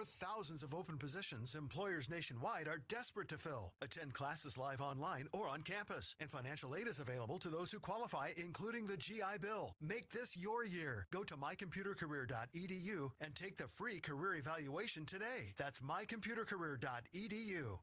Thousands of open positions employers nationwide are desperate to fill. Attend classes live online or on campus, and financial aid is available to those who qualify, including the GI Bill. Make this your year. Go to mycomputercareer.edu and take the free career evaluation today. That's mycomputercareer.edu.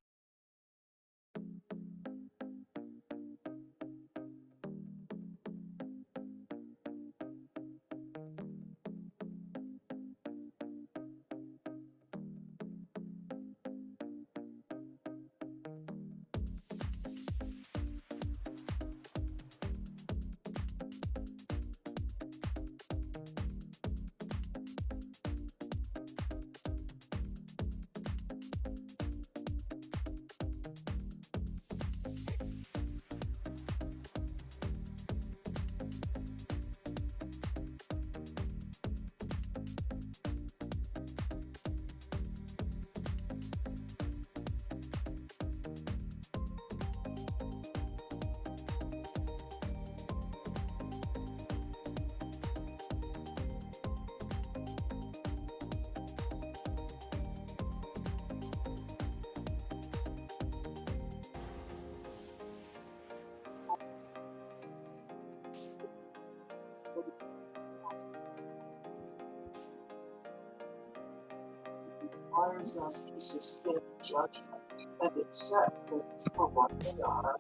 Requires us to suspend judgment and accept things for what they are,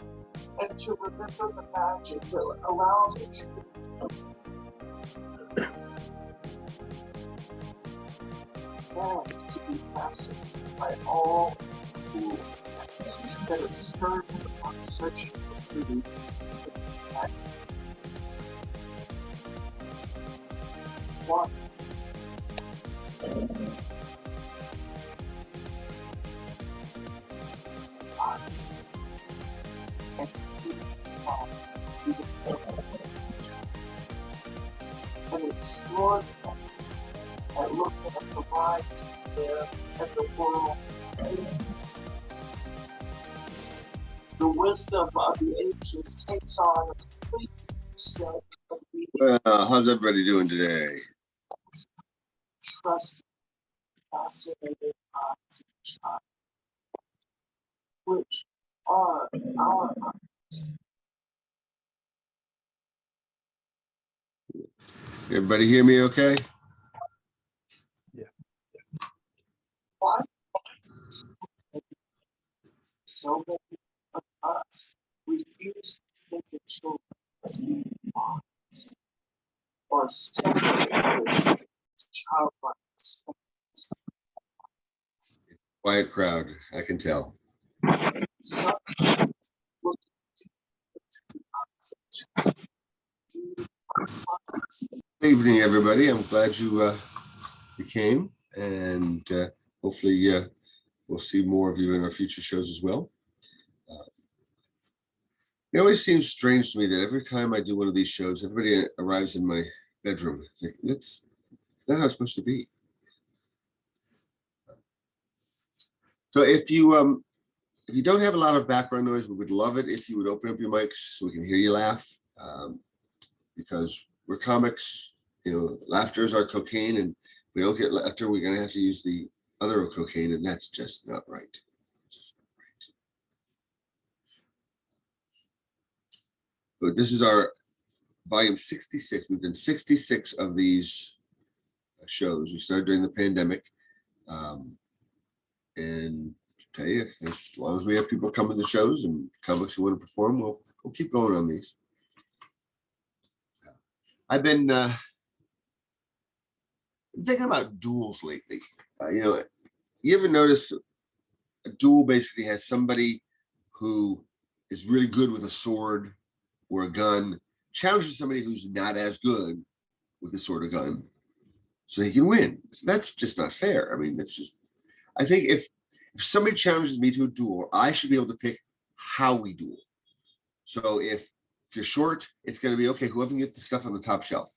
and to remember the magic that allows it and to be fascinated by all cool things that are stirred on searching for truth that one. And extraordinary at looking at the lives there and the world. The wisdom of the ancients takes on a complete set of meaning. How's everybody doing today? Trust, fascinated eyes of time, which are our eyes. Everybody hear me okay? Why so many of us refuse to think of children as being minds or separate childlike things? Quiet crowd, I can tell. Sometimes looking into the eyes of children, you find Good evening, everybody. I'm glad you came, and hopefully we'll see more of you in our future shows as well. It always seems strange to me that every time I do one of these shows, everybody arrives in my bedroom. It's like, that's not how it's supposed to be. So if you don't have a lot of background noise, we would love it if you would open up your mics so we can hear you laugh, because we're comics. You know, laughter is our cocaine, and if we don't get laughter, we're going to have to use the other cocaine, and that's just not right. Just not right. But this is our volume 66. We've done 66 of these shows. We started during the pandemic, and I'll tell you, as long as we have people coming to shows and comics who want to perform, we'll keep going on these. I've been thinking about duels lately. You ever notice a duel basically has somebody who is really good with a sword or a gun challenges somebody who's not as good with a sword or gun, so he can win. So that's just not fair. I mean, I think if somebody challenges me to a duel, I should be able to pick how we duel. So if you're short, it's going to be okay. Whoever can get the stuff on the top shelf,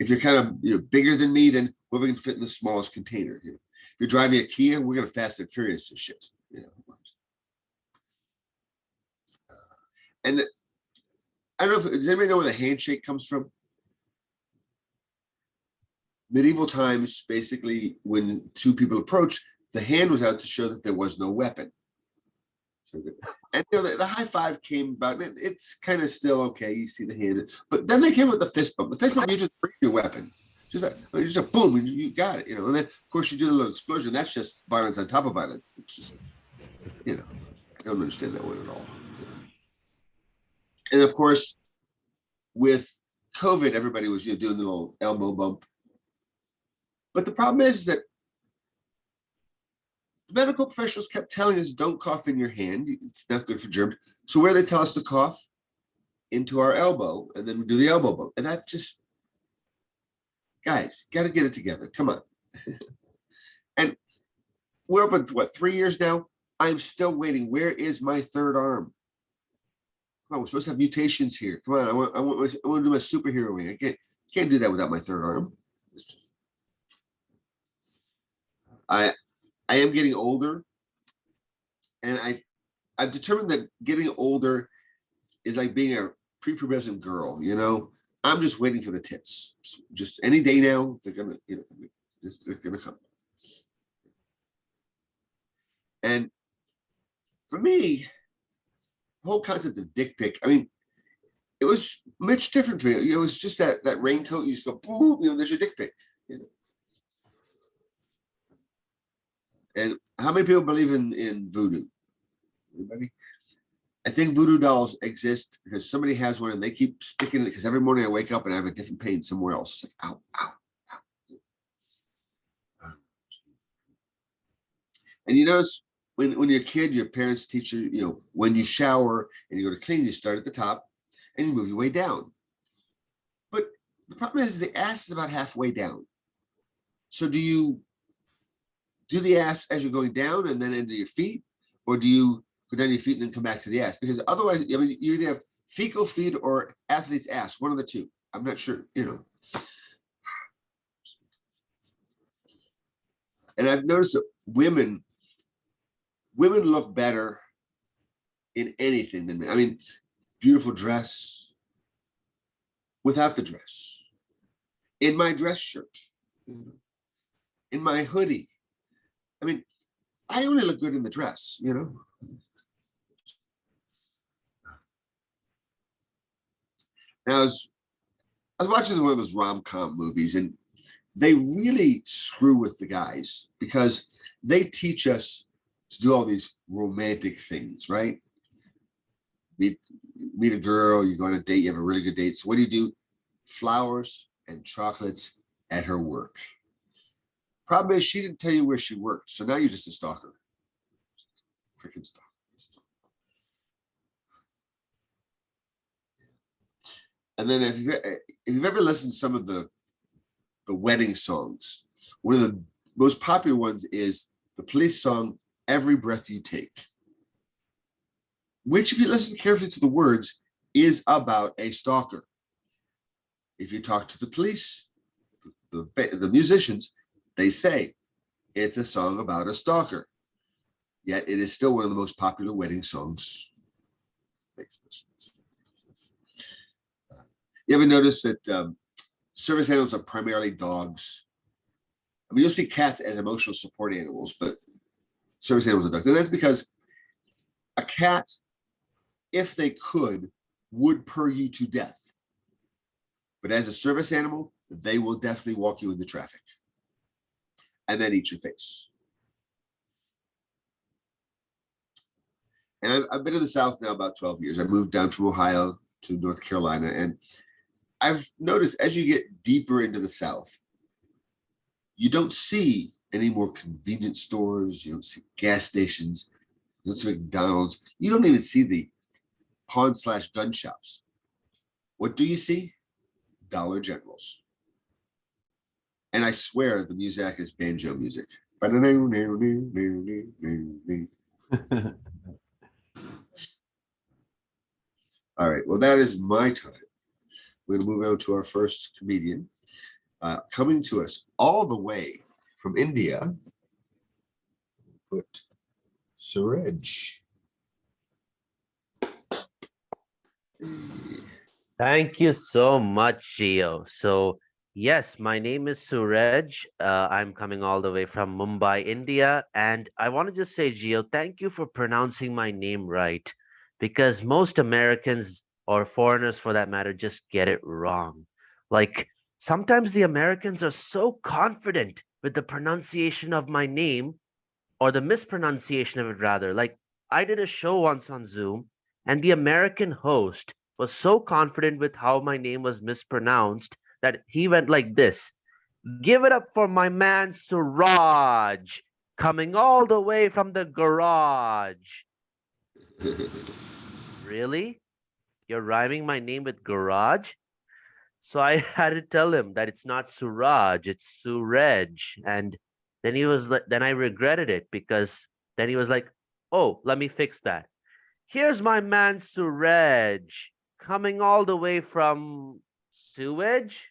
If you're kind of bigger than me, then whoever can fit in the smallest container. If you're driving a Kia, we're going to Fast and Furious and shit. And I don't know does anybody know where the handshake comes from? medieval times, basically, when two people approached, the hand was out to show that there was no weapon. And the high five came about. It's kind of still okay. You see the hand, but then they came with the fist bump. The fist bump, you just bring your weapon, just a boom, and you got it. And then of course you do the little explosion. That's just violence on top of violence. It's just, I don't understand that one at all. And of course, with COVID, everybody was doing the little elbow bump. But the problem is that the medical professionals kept telling us, don't cough in your hand. It's not good for germs. So where they tell us to cough? Into our elbow, and then we do the elbow bump. And that just, guys, got to get it together. Come on. And we're up to 3 years now? I'm still waiting. Where is my third arm? Come on, we're supposed to have mutations here. Come on, I want to do my superhero wing. I can't do that without my third arm. I am getting older, and I've determined that getting older is like being a prepubescent girl. I'm just waiting for the tits. Just any day now, they're gonna, they're gonna come. And for me, the whole concept of dick pic, I mean, it was much different for me. It was just that raincoat, you just go, boom, there's your dick pic. And how many people believe in voodoo? Anybody? I think voodoo dolls exist because somebody has one and they keep sticking it, because every morning I wake up and I have a different pain somewhere else. Like, ow, ow, ow. And you notice when you're a kid, your parents teach you, when you shower and you go to clean, you start at the top and you move your way down. But the problem is the ass is about halfway down. So do you do the ass as you're going down and then into your feet? Or do you go down your feet and then come back to the ass? Because otherwise, you either have fecal feet or athlete's ass, one of the two. I'm not sure, And I've noticed that women look better in anything than men. I mean, beautiful dress, without the dress, in my dress shirt, in my hoodie. I mean, I only look good in the dress, And I was watching one of those rom-com movies, and they really screw with the guys because they teach us to do all these romantic things, right? Meet a girl, you go on a date, you have a really good date. So what do? Flowers and chocolates at her work. Problem is, she didn't tell you where she worked, so now you're just a stalker. Freaking stalker. And then if you've ever listened to some of the wedding songs, one of the most popular ones is the Police song, Every Breath You Take, which, if you listen carefully to the words, is about a stalker. If you talk to the police, the musicians, they say it's a song about a stalker. Yet it is still one of the most popular wedding songs. Makes no sense. You ever notice that service animals are primarily dogs? I mean, you'll see cats as emotional support animals, but service animals are dogs. And that's because a cat, if they could, would purr you to death. But as a service animal, they will definitely walk you into traffic and then eat your face. And I've been in the South now about 12 years. I moved down from Ohio to North Carolina, and I've noticed as you get deeper into the South, you don't see any more convenience stores. You don't see gas stations. You don't see McDonald's. You don't even see the pawn/gun shops. What do you see? Dollar Generals. And I swear the music is banjo music. All right, well, that is my time. We're going to move on to our first comedian, coming to us all the way from India. Put Suraj. Thank you so much, Geo. So Yes, my name is Suraj. I'm coming all the way from Mumbai, India. And I want to just say, Gio, thank you for pronouncing my name right. Because most Americans, or foreigners for that matter, just get it wrong. Like, sometimes the Americans are so confident with the pronunciation of my name, or the mispronunciation of it, rather. Like, I did a show once on Zoom, and the American host was so confident with how my name was mispronounced that he went like this: Give it up for my man Suraj, coming all the way from the garage. Really? You're rhyming my name with garage? So I had to tell him that it's not Suraj, it's Suraj. And then he was like, then I regretted it because then he was like, oh, let me fix that. Here's my man Suraj coming all the way from sewage.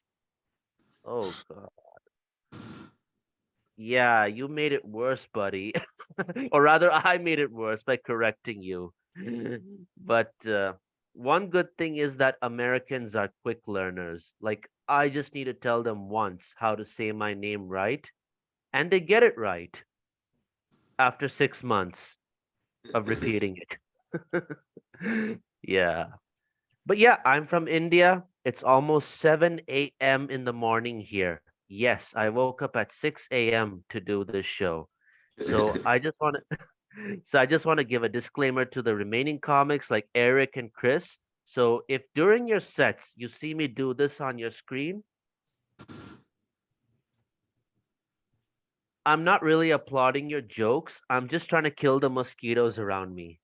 Oh God. Yeah, you made it worse, buddy. Or rather, I made it worse by correcting you. But one good thing is that Americans are quick learners. Like, I just need to tell them once how to say my name right, and they get it right after 6 months of repeating it. Yeah. But yeah, I'm from India. It's almost 7 a.m. in the morning here. Yes, I woke up at 6 a.m. to do this show. So I just want to so I just want to give a disclaimer to the remaining comics like Eric and Chris. So if during your sets you see me do this on your screen, I'm not really applauding your jokes. I'm just trying to kill the mosquitoes around me.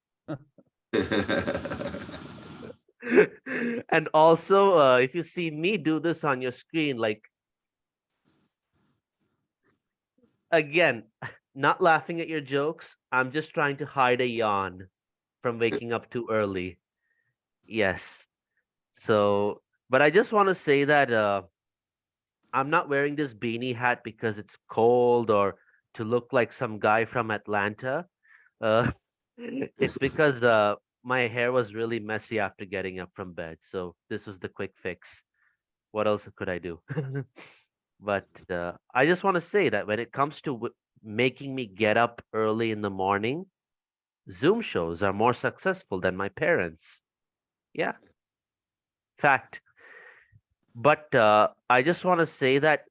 And also, if you see me do this on your screen, like again, not laughing at your jokes, I'm just trying to hide a yawn from waking up too early. Yes. So, but I just want to say that I'm not wearing this beanie hat because it's cold or to look like some guy from Atlanta. Uh, it's because my hair was really messy after getting up from bed. So this was the quick fix. What else could I do? But I just want to say that when it comes to making me get up early in the morning, Zoom shows are more successful than my parents. Yeah, fact. But I just want to say that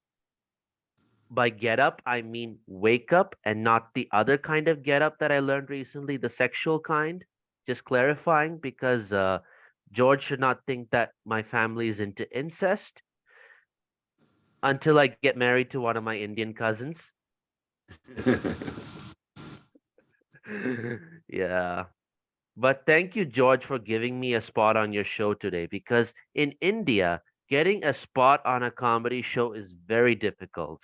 by get up, I mean wake up and not the other kind of get up that I learned recently, the sexual kind. Just clarifying because George should not think that my family is into incest until I get married to one of my Indian cousins. Yeah. But thank you, George, for giving me a spot on your show today because in India, getting a spot on a comedy show is very difficult.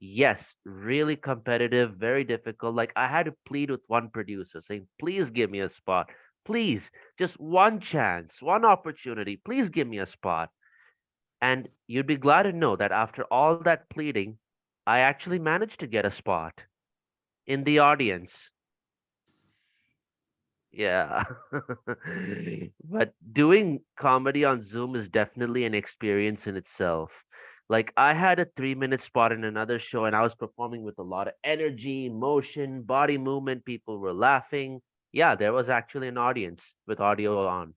Yes, really competitive, very difficult. Like, I had to plead with one producer saying, please give me a spot. Please, just one chance, one opportunity. Please give me a spot. And you'd be glad to know that after all that pleading, I actually managed to get a spot in the audience. Yeah. But doing comedy on Zoom is definitely an experience in itself. Like, I had a 3-minute spot in another show and I was performing with a lot of energy, motion, body movement. People were laughing. Yeah, there was actually an audience with audio on.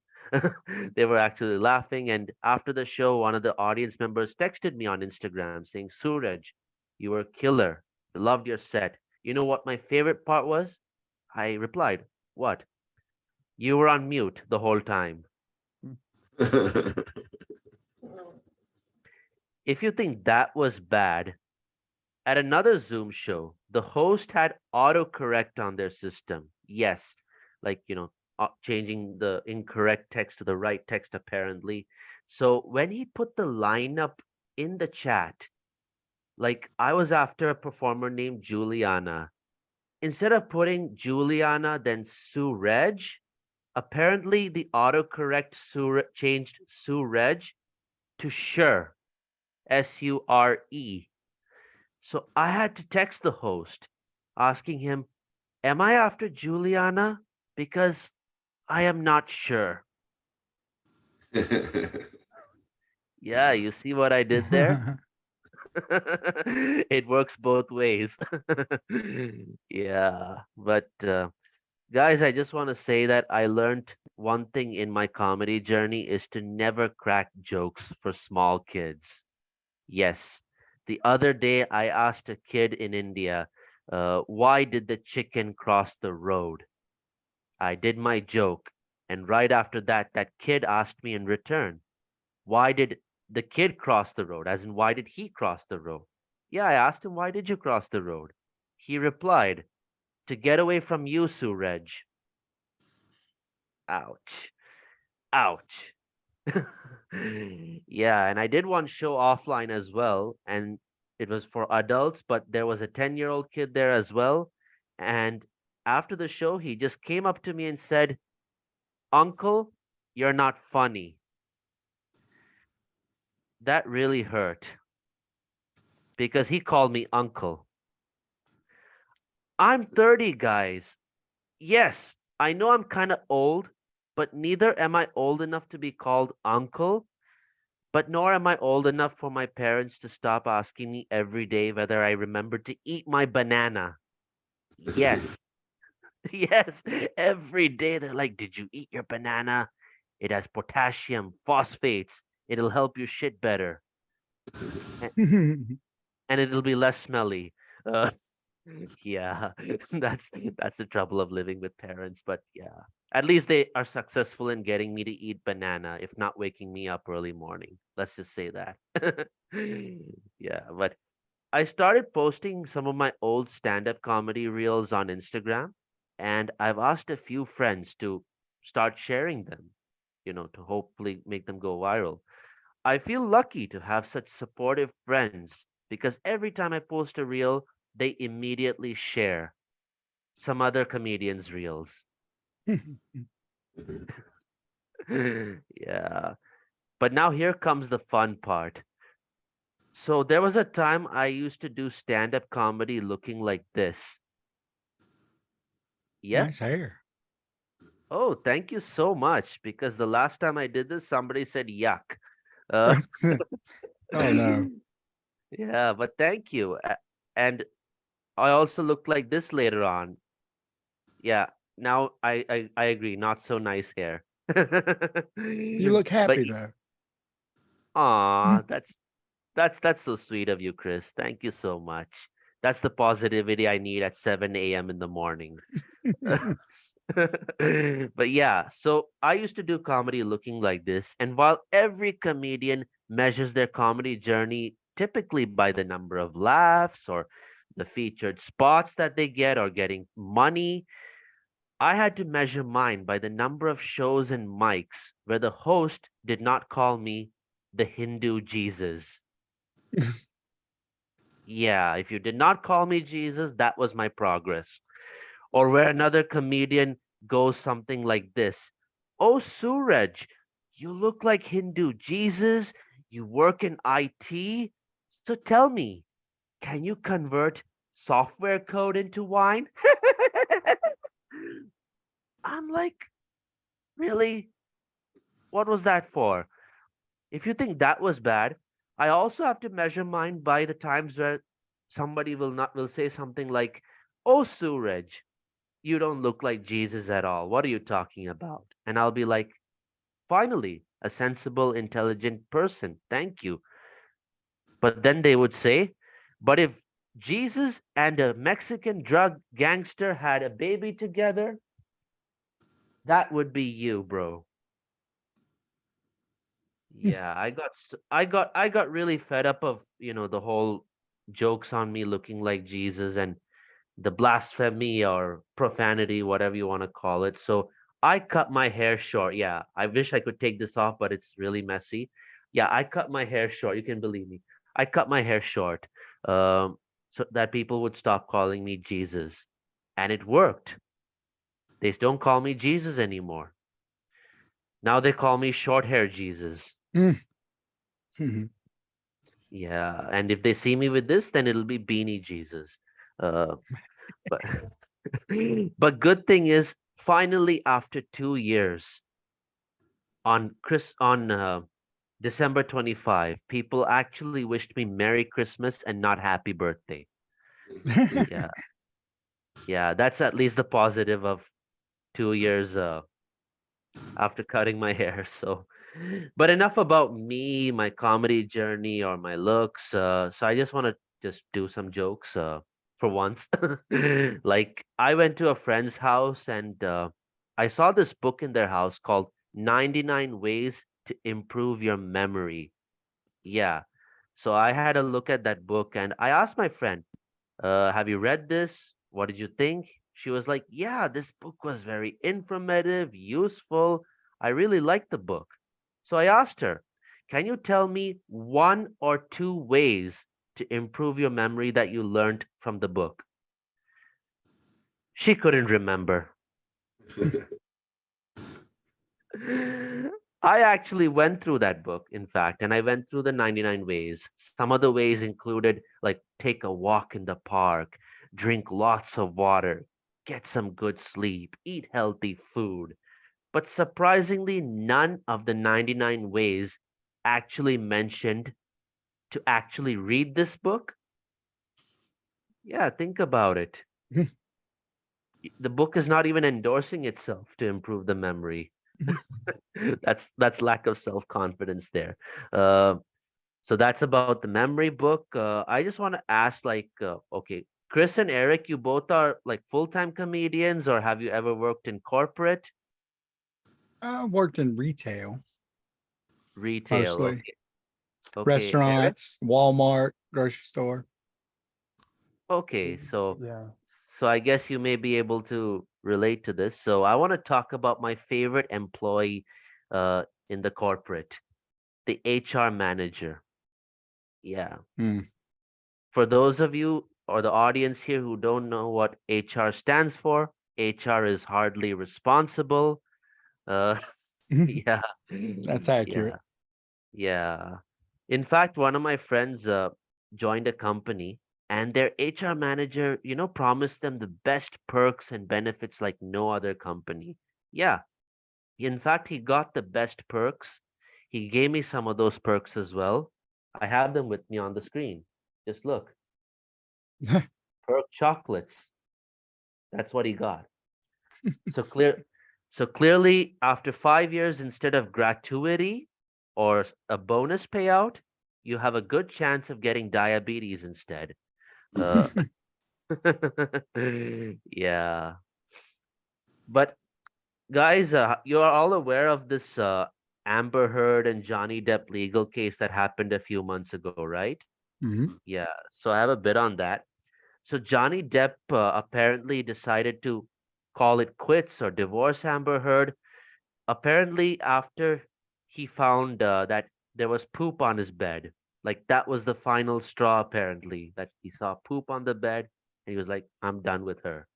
They were actually laughing. And after the show, one of the audience members texted me on Instagram saying, Suraj, you were killer. I loved your set. You know what my favorite part was? I replied, what? You were on mute the whole time. If you think that was bad, at another Zoom show, the host had autocorrect on their system. Yes, like, changing the incorrect text to the right text, apparently. So when he put the lineup in the chat, like I was after a performer named Juliana. Instead of putting Juliana, then Sue Reg, apparently, the autocorrect changed Suraj to Sure, Sure. So I had to text the host asking him, am I after Juliana? Because I am not sure. Yeah, you see what I did there? It works both ways. Yeah, but guys, I just want to say that I learned one thing in my comedy journey is to never crack jokes for small kids. Yes. The other day, I asked a kid in India, why did the chicken cross the road? I did my joke. And right after that, that kid asked me in return, why did the kid cross the road? As in, why did he cross the road? Yeah, I asked him, why did you cross the road? He replied, to get away from you, Suraj. Ouch. Ouch. Yeah, and I did one show offline as well, and it was for adults, but there was a 10-year-old kid there as well. And after the show, he just came up to me and said, Uncle, you're not funny. That really hurt because he called me uncle. I'm 30, guys. Yes, I know I'm kind of old, but neither am I old enough to be called uncle. But nor am I old enough for my parents to stop asking me every day whether I remember to eat my banana. Yes, yes, every day they're like, did you eat your banana? It has potassium, phosphates. It'll help you shit better, a- and it'll be less smelly. Uh, yeah, that's the trouble of living with parents. But yeah, at least they are successful in getting me to eat banana, if not waking me up early morning. Let's just say that. Yeah, but I started posting some of my old stand-up comedy reels on Instagram, and I've asked a few friends to start sharing them, to hopefully make them go viral. I feel lucky to have such supportive friends because every time I post a reel, they immediately share some other comedian's reels. Yeah. But now here comes the fun part. So there was a time I used to do stand-up comedy looking like this. Yep. Nice hair. Oh, thank you so much. Because the last time I did this, somebody said yuck. Uh, Oh no. yeah, but thank you. And I also looked like this later on. Yeah, now I agree. Not so nice hair. You look But happy though. aw, that's so sweet of you, Chris. Thank you so much. That's the positivity I need at 7 a.m. in the morning. But yeah, so I used to do comedy looking like this. And while every comedian measures their comedy journey typically by the number of laughs or the featured spots that they get or getting money, I had to measure mine by the number of shows and mics where the host did not call me the Hindu Jesus. Yeah, if you did not call me Jesus, that was my progress. Or where another comedian goes something like this. Oh, Suraj, you look like Hindu Jesus. You work in IT. So tell me, can you convert software code into wine? I'm like, really? What was that for? If you think that was bad, I also have to measure mine by the times where somebody will say something like, "Oh, Suraj, you don't look like Jesus at all. What are you talking about?" And I'll be like, finally, a sensible, intelligent person. Thank you. But then they would say, but if Jesus and a Mexican drug gangster had a baby together, that would be you, bro. Yeah, I got really fed up of, the whole jokes on me looking like Jesus and the blasphemy or profanity, whatever you want to call it. So I cut my hair short. Yeah, I wish I could take this off, but it's really messy. Yeah, I cut my hair short. You can believe me. I cut my hair short, so that people would stop calling me Jesus, and it worked. They don't call me Jesus anymore. Now they call me short hair Jesus. Mm. Mhm. Yeah, and if they see me with this, then it'll be beanie Jesus. Uh, but but good thing is, finally after 2 years on Chris on December 25. People actually wished me Merry Christmas and not Happy Birthday. Yeah. Yeah. That's at least the positive of 2 years after cutting my hair. So, but enough about me, my comedy journey, or my looks. So I just want to just do some jokes for once. Like I went to a friend's house and I saw this book in their house called 99 Ways to Improve Your Memory. Yeah. So I had a look at that book and I asked my friend, have you read this? What did you think? She was like, yeah, this book was very informative, useful. I really liked the book. So I asked her, can you tell me one or two ways to improve your memory that you learned from the book? She couldn't remember. I actually went through that book, in fact, and I went through the 99 ways. Some of the ways included like take a walk in the park, drink lots of water, get some good sleep, eat healthy food. But surprisingly, none of the 99 ways actually mentioned to actually read this book. Yeah, think about it. The book is not even endorsing itself to improve the memory. That's lack of self-confidence there. Uh, So that's about the memory book. I just want to ask, like, okay, Chris and Eric, you both are like full-time comedians, or have you ever worked in corporate I worked in retail retail? mostly, Okay, okay, Eric. restaurants, Walmart, grocery store. Okay, so Yeah. so I guess you may be able to relate to this. So I want to talk about my favorite employee, in the corporate, the HR manager. Yeah. Mm. For those of you or the audience here who don't know what HR stands for, HR is hardly responsible. Uh, yeah, That's accurate. yeah, yeah. In fact, one of my friends joined a company and their HR manager, promised them the best perks and benefits like no other company. Yeah, in fact, he got the best perks. He gave me some of those perks as well. I have them with me on the screen. Just look, perk chocolates. That's what he got. So clearly, after 5 years, instead of gratuity or a bonus payout, you have a good chance of getting diabetes instead. Uh, yeah. But guys, you are all aware of this Amber Heard and Johnny Depp legal case that happened a few months ago, right? Mhm. Yeah. So I have a bit on that. So Johnny Depp apparently decided to call it quits or divorce Amber Heard. Apparently, after he found that there was poop on his bed, like that was the final straw. Apparently, that he saw poop on the bed, and he was like, "I'm done with her."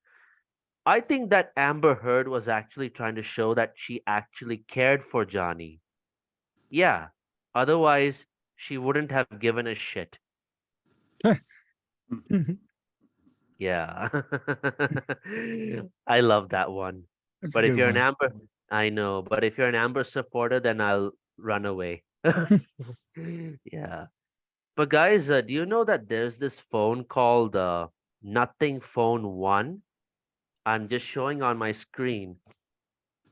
I think that Amber Heard was actually trying to show that she actually cared for Johnny. Yeah. Otherwise, she wouldn't have given a shit. Yeah. I love that one. That's a But if good you're an one. Amber, I know, but if you're an Amber supporter, then I'll run away. Yeah. But guys, do you know that there's this phone called Nothing Phone 1? I'm just showing on my screen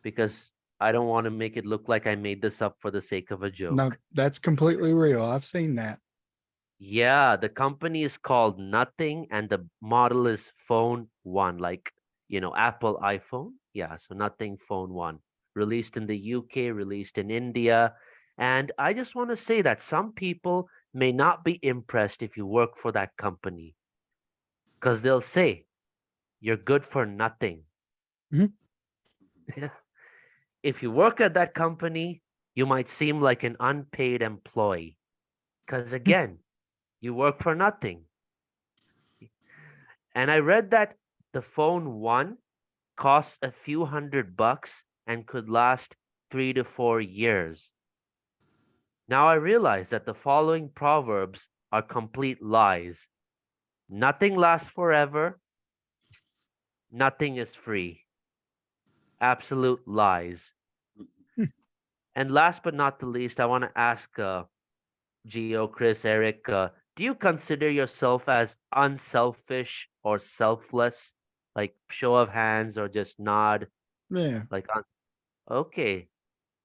because I don't want to make it look like I made this up for the sake of a No, joke. that's completely real. I've seen that. Yeah, the company is called Nothing and the model is Phone 1, like, Apple iPhone. Yeah, so Nothing Phone 1, released in the UK, released in India. And I just want to say that some people may not be impressed if you work for that company because they'll say you're good for nothing. Mhm. If you work at that company, you might seem like an unpaid employee because, again, you work for nothing. And I read that the phone one costs a few $100 and could last 3 to 4 years. Now I realize that the following proverbs are complete lies. Nothing lasts forever. Nothing is free. Absolute lies. And last but not the least, I want to ask Gio, Chris, Eric, do you consider yourself as unselfish or selfless? Like show of hands or just nod? Yeah. Like, okay.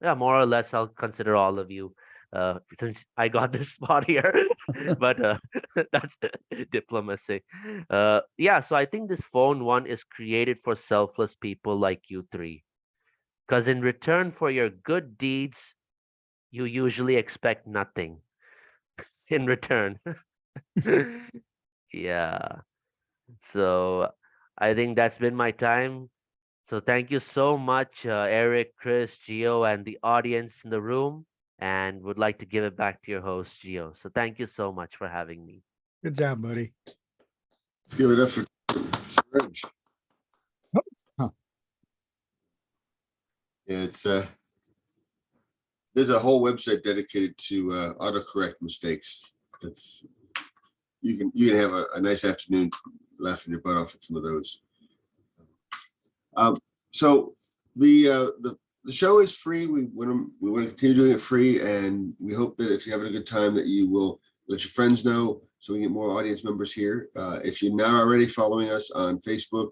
Yeah, more or less, I'll consider all of you since I got this spot here. But that's diplomacy. Yeah, so I think this phone one is created for selfless people like you three. Because in return for your good deeds, you usually expect nothing in return. Yeah. So I think that's been my time. So thank you so much, Eric, Chris, Gio, and the audience in the room. And would like to give it back to your host, Gio. So thank you so much for having me. Good job, buddy. Let's give it up for Suraj. Huh. Yeah, it's there's a whole website dedicated to autocorrect mistakes. That's you can have a nice afternoon laughing your butt off at some of those. So the show is free. We want to continue doing it free, and we hope that if you're having a good time, that you will let your friends know, so we get more audience members here. If you're not already following us on Facebook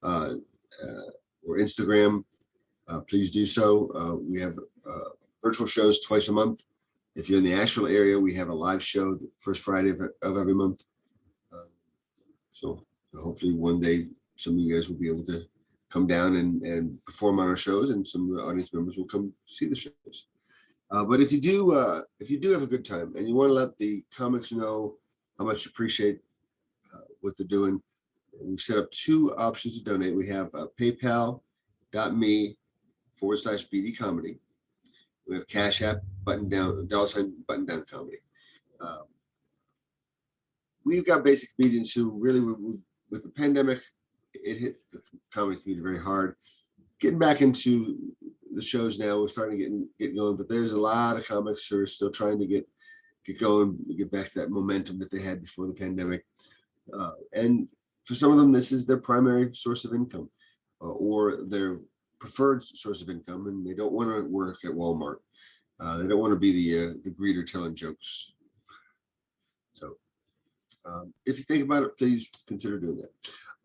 or Instagram, please do so. We have virtual shows twice a month. If you're in the actual area, we have a live show the first Friday of every month. So hopefully one day some of you guys will be able to come down and perform on our shows, and some of the audience members will come see the shows. But if you do have a good time and you want to let the comics know how much you appreciate what they're doing, we've set up two options to donate. We have paypal.me/BD Comedy. We have Cash App $button down comedy. We've got basic comedians who really, with the pandemic, it hit the comedy community very hard. Getting back into the shows now, we're starting to get going, but there's a lot of comics who are still trying to get going, get back to that momentum that they had before the pandemic. And for some of them, this is their primary source of income or their preferred source of income, and they don't want to work at Walmart. They don't want to be the greeter telling jokes. So if you think about it, please consider doing that.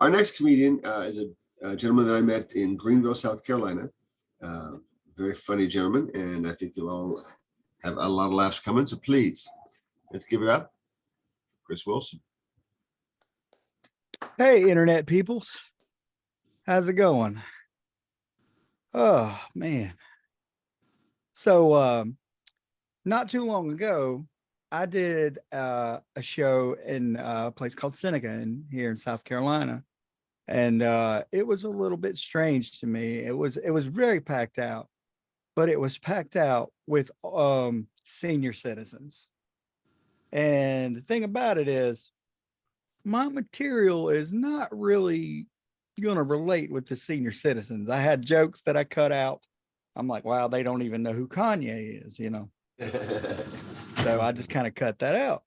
Our next comedian is a gentleman that I met in Greenville, South Carolina. Very funny gentleman, and I think you'll all have a lot of laughs coming. So please, let's give it up, Chris Wilson. Hey, internet peoples. How's it going? Oh, man. So, not too long ago, I did a show in a place called Seneca here in South Carolina. And it was a little bit strange to me. It was very packed out, but it was packed out with senior citizens. And the thing about it is, my material is not really going to relate with the senior citizens. I had jokes that I cut out. I'm like, wow, they don't even know who Kanye is, you know? So I just kind of cut that out.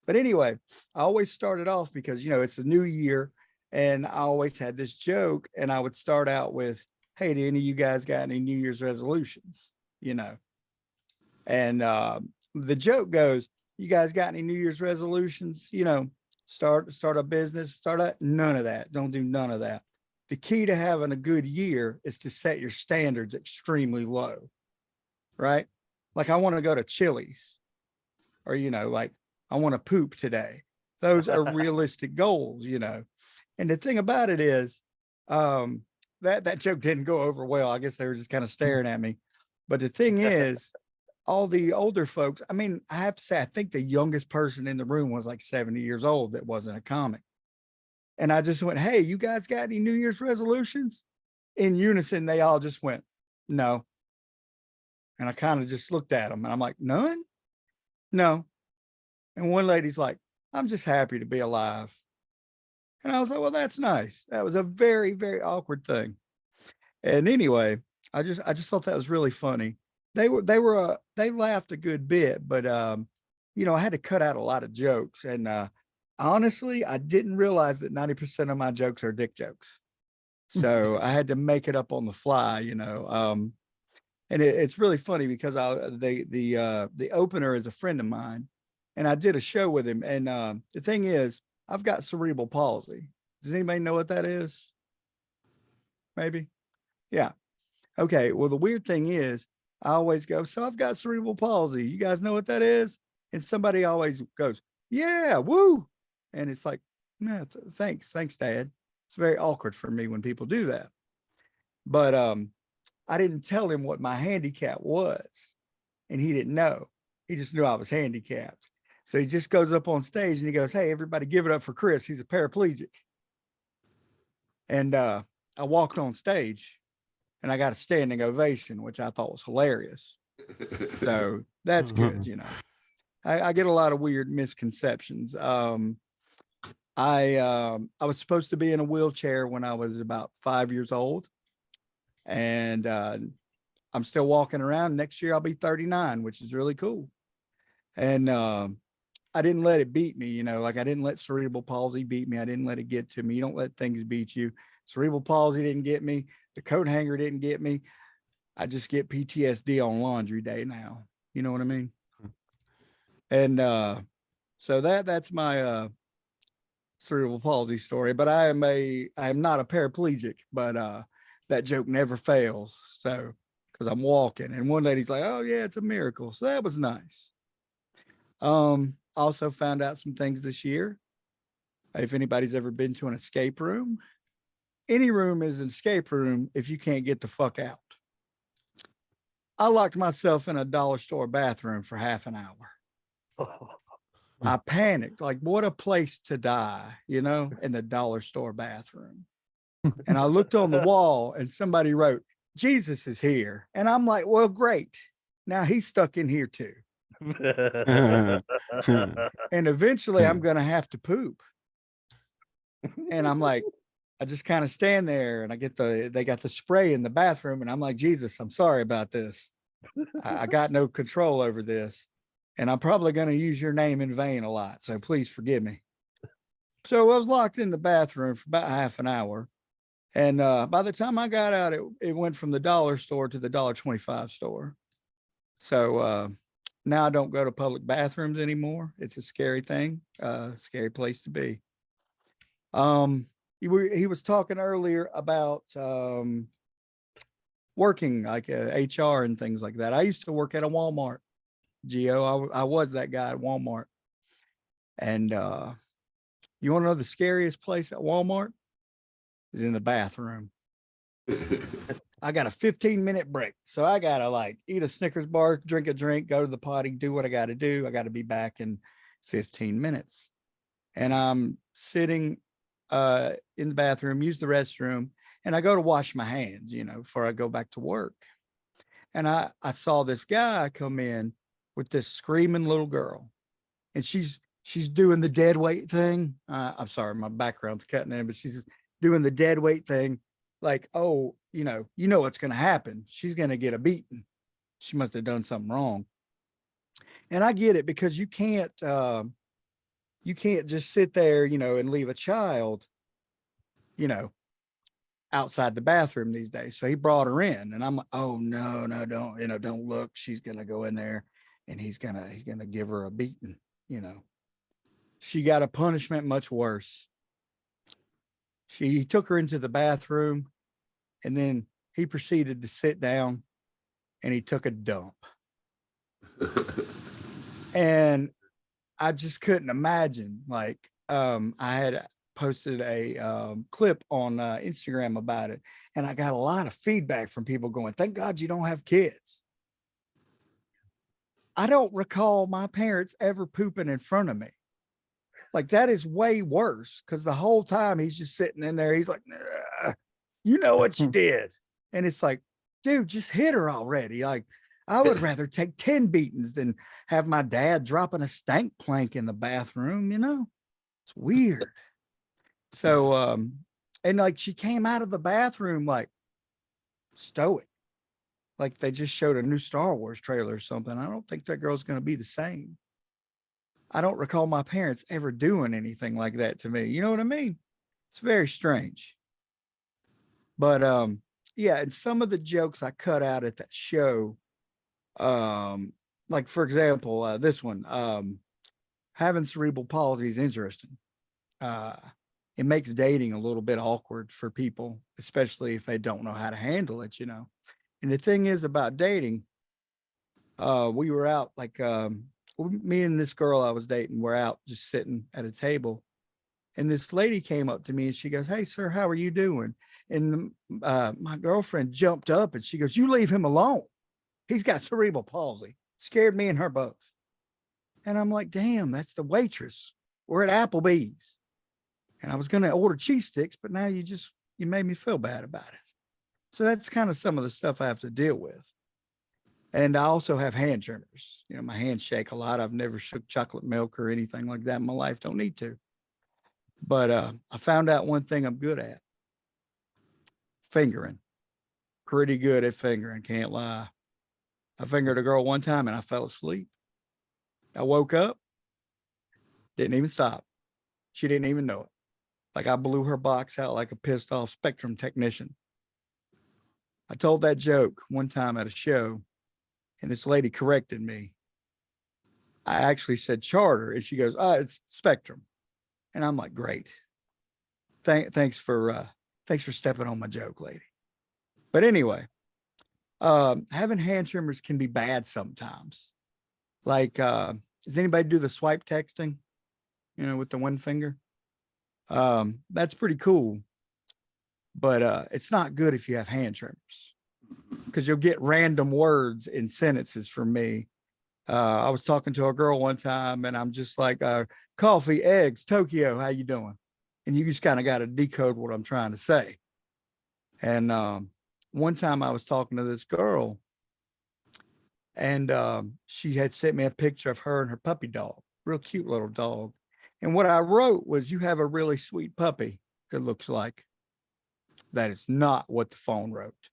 But anyway, I always started off because, it's the new year, and I always had this joke, and I would start out with, hey, do any of you guys got any New Year's resolutions? And the joke goes, you guys got any New Year's resolutions? Start a business, none of that. Don't do none of that. The key to having a good year is to set your standards extremely low, right? Like I want to go to Chili's, or, like I want to poop today. Those are realistic goals, And the thing about it is that joke didn't go over well. I guess they were just kind of staring at me. But the thing is, all the older folks, I mean, I have to say, I think the youngest person in the room was like 70 years old that wasn't a comic. And I just went, hey, you guys got any New Year's resolutions? In unison, they all just went, no. And I kind of just looked at them and I'm like, none? No. And one lady's like, I'm just happy to be alive. And I was like, well, that's nice. That was a very, very awkward thing. And anyway, I just thought that was really funny. They laughed a good bit, but I had to cut out a lot of jokes. And honestly, I didn't realize that 90% of my jokes are dick jokes. So I had to make it up on the fly, And it's really funny because the opener is a friend of mine, and I did a show with him. And the thing is, I've got cerebral palsy. Does anybody know what that is? Maybe. Yeah. Okay. Well, the weird thing is, I always go, so I've got cerebral palsy. You guys know what that is? And somebody always goes, yeah, woo. And it's like, no, thanks, Dad. It's very awkward for me when people do that. But I didn't tell him what my handicap was, and he didn't know. He just knew I was handicapped. So he just goes up on stage and he goes, hey, everybody give it up for Chris. He's a paraplegic. And I walked on stage and I got a standing ovation, which I thought was hilarious. So that's good. You know, I get a lot of weird misconceptions. I was supposed to be in a wheelchair when I was about 5 years old. And I'm still walking around. Next year I'll be 39, which is really cool. And I didn't let it beat me, you know, like I didn't let cerebral palsy beat me. I didn't let it get to me. You don't let things beat you. Cerebral palsy didn't get me. The coat hanger didn't get me. I just get PTSD on laundry day now. You know what I mean? And so that's my cerebral palsy story. But I am not a paraplegic, but that joke never fails. So because I'm walking, and one lady's like, oh yeah, it's a miracle. So that was nice. Also found out some things this year. If anybody's ever been to an escape room, any room is an escape room if you can't get the fuck out. I locked myself in a dollar store bathroom for half an hour. I panicked, like, what a place to die, you know, in the dollar store bathroom. And I looked on the wall and somebody wrote, Jesus is here. And I'm like, well, great. Now he's stuck in here too. And eventually I'm going to have to poop. And I'm like, I just kind of stand there and they got the spray in the bathroom. And I'm like, Jesus, I'm sorry about this. I got no control over this. And I'm probably going to use your name in vain a lot. So please forgive me. So I was locked in the bathroom for about half an hour. And by the time I got out, it went from the dollar store to the $1.25 store. So now I don't go to public bathrooms anymore. It's a scary thing, scary place to be. He was talking earlier about working like HR and things like that. I used to work at a Walmart, Geo. I was that guy at Walmart. And you want to know the scariest place at Walmart? Is in the bathroom. I got a 15-minute break. So I got to like eat a Snickers bar, drink a drink, go to the potty, do what I got to do. I got to be back in 15 minutes. And I'm sitting in the bathroom, use the restroom, and I go to wash my hands, you know, before I go back to work. And I saw this guy come in with this screaming little girl, and she's doing the dead weight thing. I'm sorry, my background's cutting in, but she's doing the dead weight thing. Like, oh, you know what's going to happen. She's going to get a beating. She must have done something wrong. And I get it, because you can't just sit there, you know, and leave a child, you know, outside the bathroom these days. So he brought her in, and I'm like, oh no, don't look. She's going to go in there and he's going to give her a beating, you know. She got a punishment much worse. He took her into the bathroom, and then he proceeded to sit down and he took a dump. And I just couldn't imagine, like, I had posted a clip on Instagram about it, and I got a lot of feedback from people going, thank God you don't have kids. I don't recall my parents ever pooping in front of me. Like, that is way worse, because the whole time he's just sitting in there. He's like, nah, you know what you did. And it's like, dude, just hit her already. Like, I would rather take 10 beatings than have my dad dropping a stank plank in the bathroom, you know? It's weird. So, and like, she came out of the bathroom like stoic. Like they just showed a new Star Wars trailer or something. I don't think that girl's going to be the same. I don't recall my parents ever doing anything like that to me. You know what I mean? It's very strange. But, yeah, and some of the jokes I cut out at that show, like for example, this one, having cerebral palsy is interesting. Uh, it makes dating a little bit awkward for people, especially if they don't know how to handle it, you know. And the thing is about dating, we were out like me and this girl I was dating were out just sitting at a table, and this lady came up to me and she goes, "Hey, sir, how are you doing?" And my girlfriend jumped up and she goes, "You leave him alone. He's got cerebral palsy." Scared me and her both. And I'm like, "Damn, that's the waitress. We're at Applebee's." And I was going to order cheese sticks, but now you made me feel bad about it. So that's kind of some of the stuff I have to deal with. And I also have hand tremors. You know, my hands shake a lot. I've never shook chocolate milk or anything like that in my life. Don't need to. But I found out one thing I'm good at: fingering. Pretty good at fingering, can't lie. I fingered a girl one time and I fell asleep. I woke up, didn't even stop. She didn't even know it. Like I blew her box out like a pissed off Spectrum technician. I told that joke one time at a show, and this lady corrected me. I actually said Charter, and she goes, "Oh, it's Spectrum." And I'm like, "Great. Thanks for stepping on my joke, lady." But anyway, having hand tremors can be bad sometimes. Like, does anybody do the swipe texting? You know, with the one finger? That's pretty cool. But it's not good if you have hand tremors, because you'll get random words in sentences from me. I was talking to a girl one time and I'm just like, "Coffee, eggs, Tokyo, how you doing?" And you just kind of got to decode what I'm trying to say. And one time I was talking to this girl, and she had sent me a picture of her and her puppy dog, real cute little dog. And what I wrote was, "You have a really sweet puppy, it looks like." That is not what the phone wrote.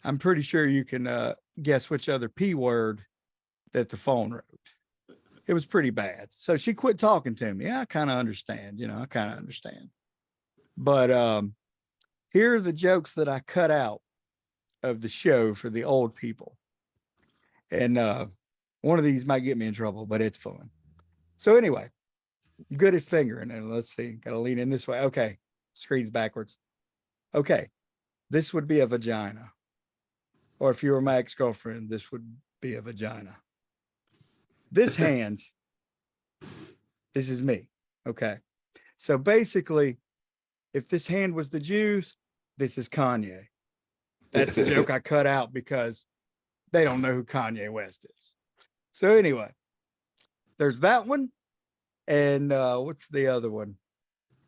I'm pretty sure you can guess which other P word that the phone wrote. It was pretty bad. So she quit talking to me. Yeah, I kind of understand. You know, I kind of understand. But here are the jokes that I cut out of the show for the old people. And one of these might get me in trouble, but it's fun. So anyway, good at fingering. And let's see, got to lean in this way. Okay, screen's backwards. Okay, this would be a vagina. Or if you were my ex-girlfriend, this would be a vagina. This hand, this is me. Okay. So basically, if this hand was the Jews, this is Kanye. That's the joke I cut out because they don't know who Kanye West is. So anyway, there's that one. And what's the other one?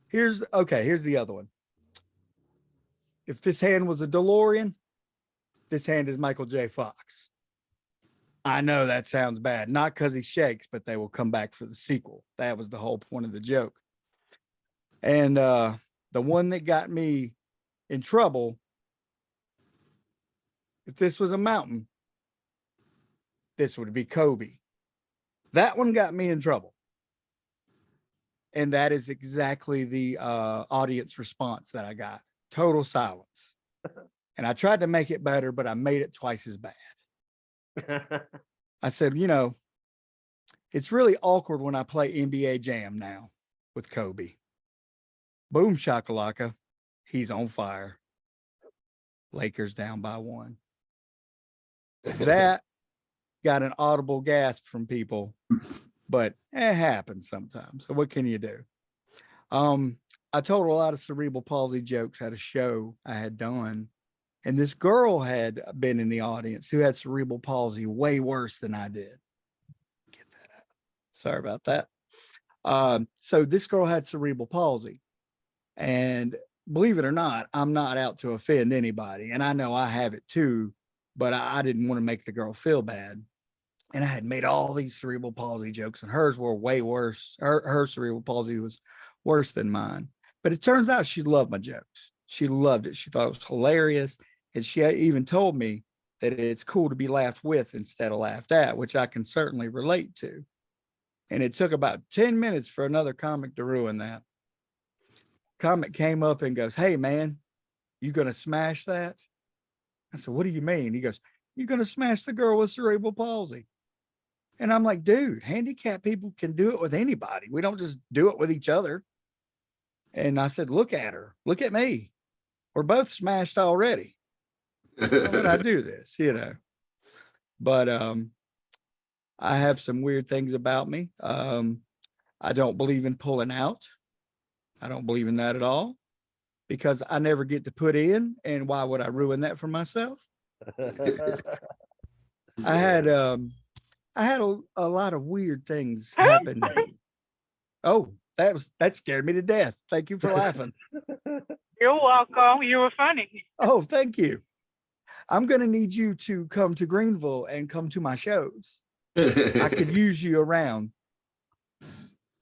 Here's the other one. If this hand was a DeLorean, this hand is Michael J. Fox. I know that sounds bad, not because he shakes, but they will come back for the sequel. That was the whole point of the joke. And the one that got me in trouble, if this was a mountain, this would be Kobe. That one got me in trouble. And that is exactly the audience response that I got. Total silence. And I tried to make it better, but I made it twice as bad. I said, you know, it's really awkward when I play NBA Jam now with Kobe. Boom shakalaka. He's on fire. Lakers down by 1. That got an audible gasp from people, but it happens sometimes. So what can you do? I told a lot of cerebral palsy jokes at a show I had done. And this girl had been in the audience who had cerebral palsy way worse than I did. Get that out. Sorry about that. So this girl had cerebral palsy. And believe it or not, I'm not out to offend anybody. And I know I have it too, but I didn't want to make the girl feel bad. And I had made all these cerebral palsy jokes, and hers were way worse. Her cerebral palsy was worse than mine. But it turns out she loved my jokes. She loved it. She thought it was hilarious. And she even told me that it's cool to be laughed with instead of laughed at, which I can certainly relate to. And it took about 10 minutes for another comic to ruin that. Comic came up and goes, "Hey, man, You gonna smash that? I said, what do you mean? He goes, you're gonna smash the girl with cerebral palsy. And I'm like, dude, handicapped people can do it with anybody. We don't just do it with each other. And I said, look at her, look at me. We're both smashed already. Why would I do this? But I have some weird things about me. I don't believe in pulling out. I don't believe in that at all because I never get to put in. And why would I ruin that for myself? I had a lot of weird things happen. Oh, that scared me to death. Thank you for laughing. You're welcome. You were funny. Oh, thank you. I'm going to need you to come to Greenville and come to my shows. I could use you around.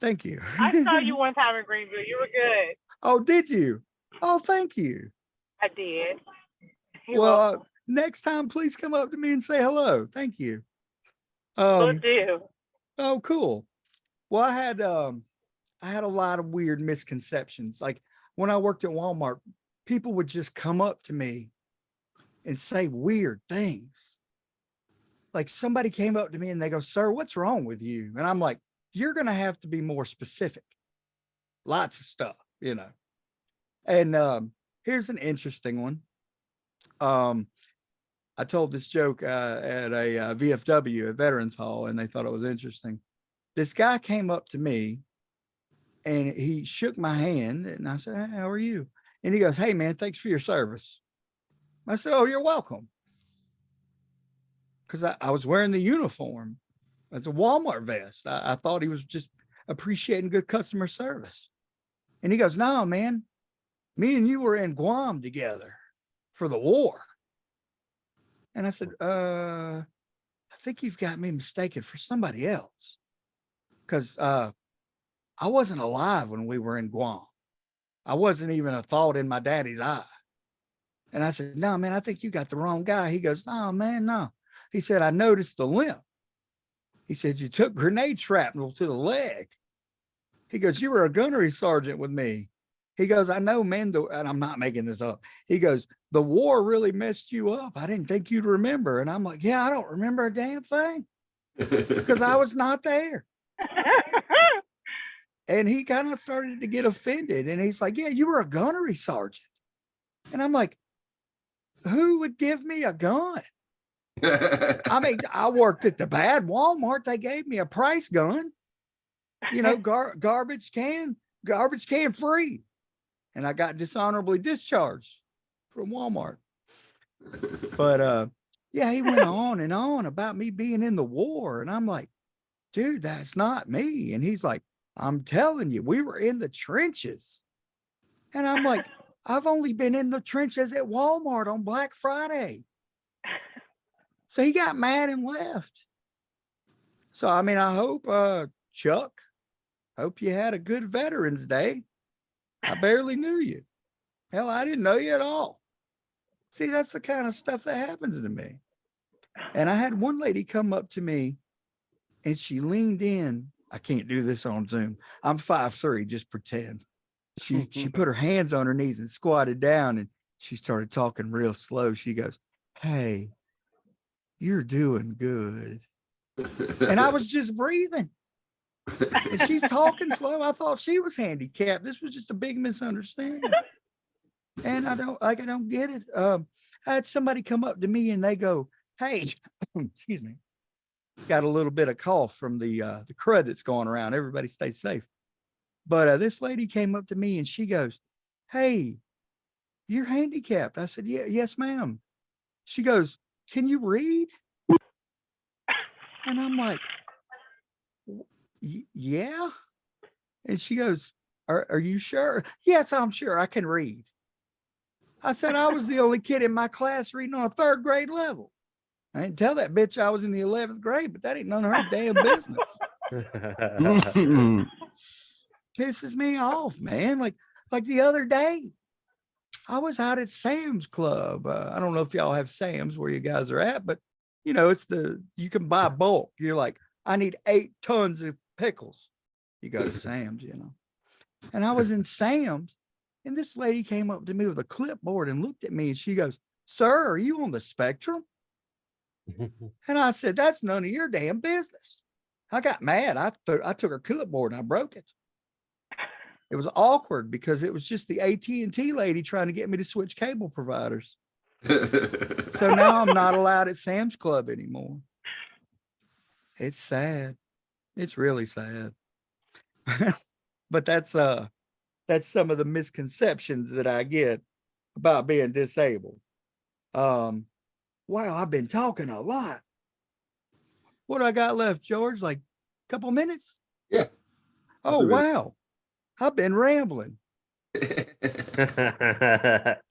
Thank you. I saw you one time in Greenville. You were good. Oh, did you? Oh, thank you. I did. You're Well, welcome. next time, please come up to me and say hello. Thank you. Will do. Oh, cool. Well, I had a lot of weird misconceptions. Like when I worked at Walmart, people would just come up to me and say weird things. Like somebody came up to me and they go, sir, what's wrong with you? And I'm like, you're going to have to be more specific. Lots of stuff, And here's an interesting one. I told this joke at a VFW, a Veterans Hall, and they thought it was interesting. This guy came up to me and he shook my hand and I said, hey, how are you? And he goes, hey man, thanks for your service. I said, oh, you're welcome. Because I was wearing the uniform. It's a Walmart vest. I thought he was just appreciating good customer service. And he goes, no, man, me and you were in Guam together for the war. And I said, I think you've got me mistaken for somebody else. Because I wasn't alive when we were in Guam. I wasn't even a thought in my daddy's eye. And I said, no, man, I think you got the wrong guy. He goes, no, man, no. He said, I noticed the limp. He said, you took grenade shrapnel to the leg. He goes, you were a gunnery sergeant with me. He goes, I know, man, and I'm not making this up. He goes, the war really messed you up. I didn't think you'd remember. And I'm like, yeah, I don't remember a damn thing because I was not there. And he kind of started to get offended. And he's like, yeah, you were a gunnery sergeant. And I'm like, who would give me a gun? I mean, I worked at the bad Walmart. They gave me a price gun, garbage can free. And I got dishonorably discharged from Walmart. But yeah, he went on and on about me being in the war. And I'm like, dude, that's not me. And he's like, I'm telling you, we were in the trenches. And I'm like, I've only been in the trenches at Walmart on Black Friday. So he got mad and left. So, I mean, I hope, Chuck, hope you had a good Veterans Day. I barely knew you. Hell, I didn't know you at all. See, that's the kind of stuff that happens to me. And I had one lady come up to me and she leaned in. I can't do this on Zoom. I'm 5'3", just pretend. She put her hands on her knees and squatted down and she started talking real slow. She goes, hey, you're doing good. And I was just breathing. And she's talking slow. I thought she was handicapped. This was just a big misunderstanding. And I don't get it. I had somebody come up to me and they go, hey, excuse me. Got a little bit of cough from the crud that's going around. Everybody stay safe. But this lady came up to me and she goes, hey, you're handicapped. I said, yeah, yes, ma'am. She goes, can you read? And I'm like, yeah. And she goes, are you sure? Yes, I'm sure I can read. I said, I was the only kid in my class reading on a 3rd grade level. I didn't tell that bitch I was in the 11th grade, but that ain't none of her damn business. Pisses me off, man. Like the other day, I was out at Sam's Club. I don't know if y'all have Sam's where you guys are at, but it's you can buy bulk. You're like, I need 8 tons of pickles. You go to Sam's, And I was in Sam's And this lady came up to me with a clipboard and looked at me and she goes, "Sir, are you on the spectrum?" And I said, "That's none of your damn business." I got mad. I took her clipboard and I broke it. It was awkward because it was just the AT&T lady trying to get me to switch cable providers. So now I'm not allowed at Sam's Club anymore. It's sad. It's really sad. But that's some of the misconceptions that I get about being disabled. Wow, I've been talking a lot. What do I got left, George? Like a couple minutes? Yeah. Oh, wow. I've been rambling.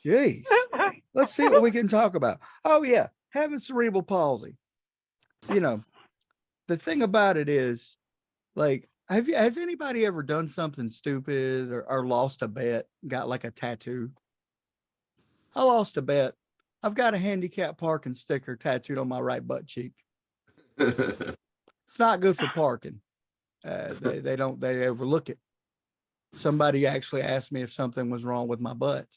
Jeez. Let's see what we can talk about. Oh, yeah. Having cerebral palsy. You know, the thing about it is, like, has anybody ever done something stupid or lost a bet, got like a tattoo? I lost a bet. I've got a handicap parking sticker tattooed on my right butt cheek. It's not good for parking. They overlook it. Somebody actually asked me if something was wrong with my butt.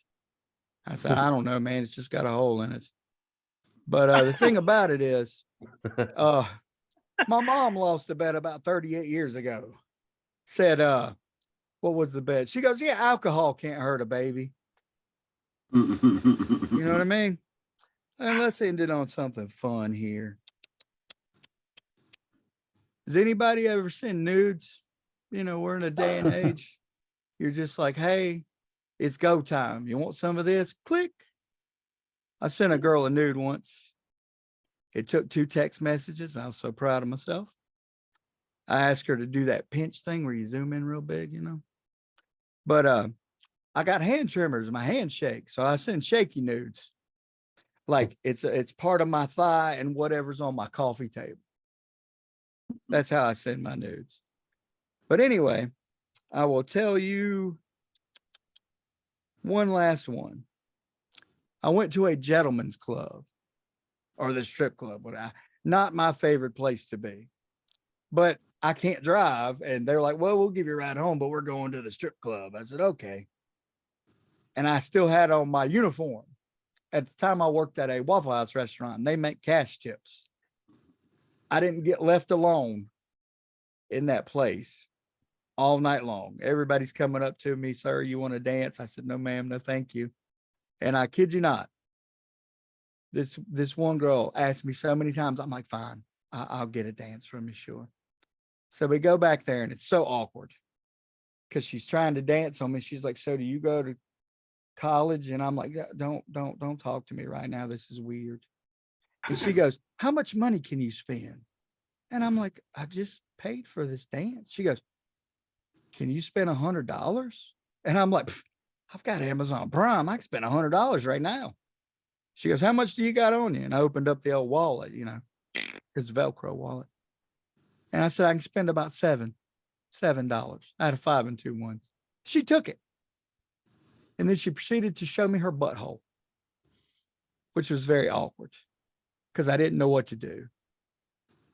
I said, "I don't know, man. It's just got a hole in it." But the thing about it is, my mom lost a bet about 38 years ago. Said, what was the bet? She goes, "Yeah, alcohol can't hurt a baby." You know what I mean? And let's end it on something fun here. Has anybody ever seen nudes? You know, we're in a day and age. You're just like, "Hey, it's go time. You want some of this?" Click. I sent a girl a nude once. It took 2 text messages. I was so proud of myself. I asked her to do that pinch thing where you zoom in real big, you know. But I got hand tremors. My hands shake. So I send shaky nudes. Like it's part of my thigh and whatever's on my coffee table. That's how I send my nudes. But anyway, I will tell you one last one. I went to a gentleman's club or the strip club. Not my favorite place to be, but I can't drive. And they're like, "Well, we'll give you a ride home, but we're going to the strip club." I said, "Okay." And I still had on my uniform. At the time I worked at a Waffle House restaurant, and they make cash tips. I didn't get left alone in that place all night long. Everybody's coming up to me, "Sir, you want to dance?" I said, "No, ma'am, no, thank you." And I kid you not, this one girl asked me so many times. I'm like, "Fine, I'll get a dance from you, sure." So we go back there, and it's so awkward because she's trying to dance on me. She's like, "So do you go to college?" And I'm like, Don't talk to me right now. This is weird." And she goes, "How much money can you spend?" And I'm like, "I just paid for this dance." She goes, "Can you spend $100?" And I'm like, "I've got Amazon Prime. I can spend $100 right now." She goes, "How much do you got on you?" And I opened up the old wallet, you know, it's Velcro wallet. And I said, "I can spend about $7. I had a 5 and 2 ones. She took it. And then she proceeded to show me her butthole, which was very awkward because I didn't know what to do.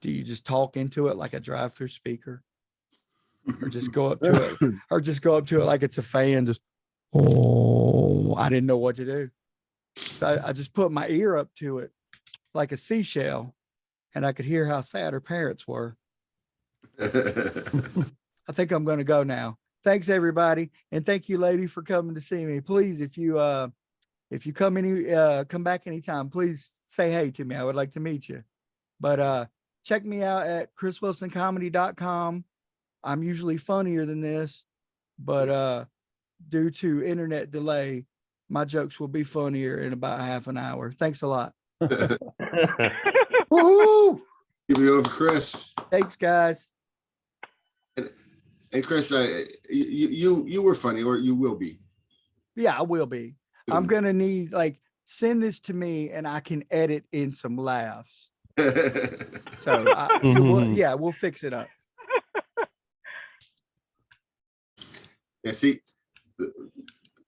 Do you just talk into it like a drive-through speaker? Or just go up to it like it's a fan? Just, oh, I didn't know what to do. So I just put my ear up to it like a seashell, and I could hear how sad her parents were. I think I'm going to go now. Thanks everybody. And thank you, lady, for coming to see me. Please, if you come back anytime, please say hey to me. I would like to meet you. But check me out at chriswilsoncomedy.com. I'm usually funnier than this, but due to internet delay, my jokes will be funnier in about half an hour. Thanks a lot. Woo-hoo! Give it over, Chris. Thanks, guys. And Chris, you were funny, or you will be. Yeah, I will be. I'm gonna need send this to me, and I can edit in some laughs. So we'll fix it up. Yeah, see,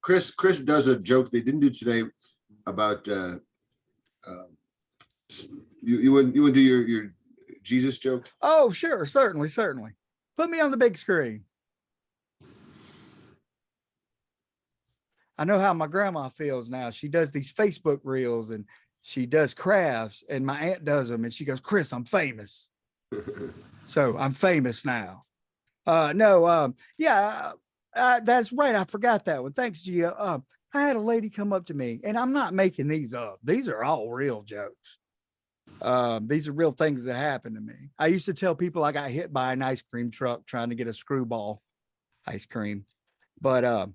Chris does a joke they didn't do today about you would do your Jesus joke. Oh, sure, certainly. Put me on the big screen. I know how my grandma feels now. She does these Facebook reels and she does crafts, and my aunt does them. And she goes, Chris, I'm famous. So I'm famous now. That's right. I forgot that one. Thanks, Gio. I had a lady come up to me, and I'm not making these up. These are all real jokes. These are real things that happened to me. I used to tell people I got hit by an ice cream truck trying to get a screwball ice cream. But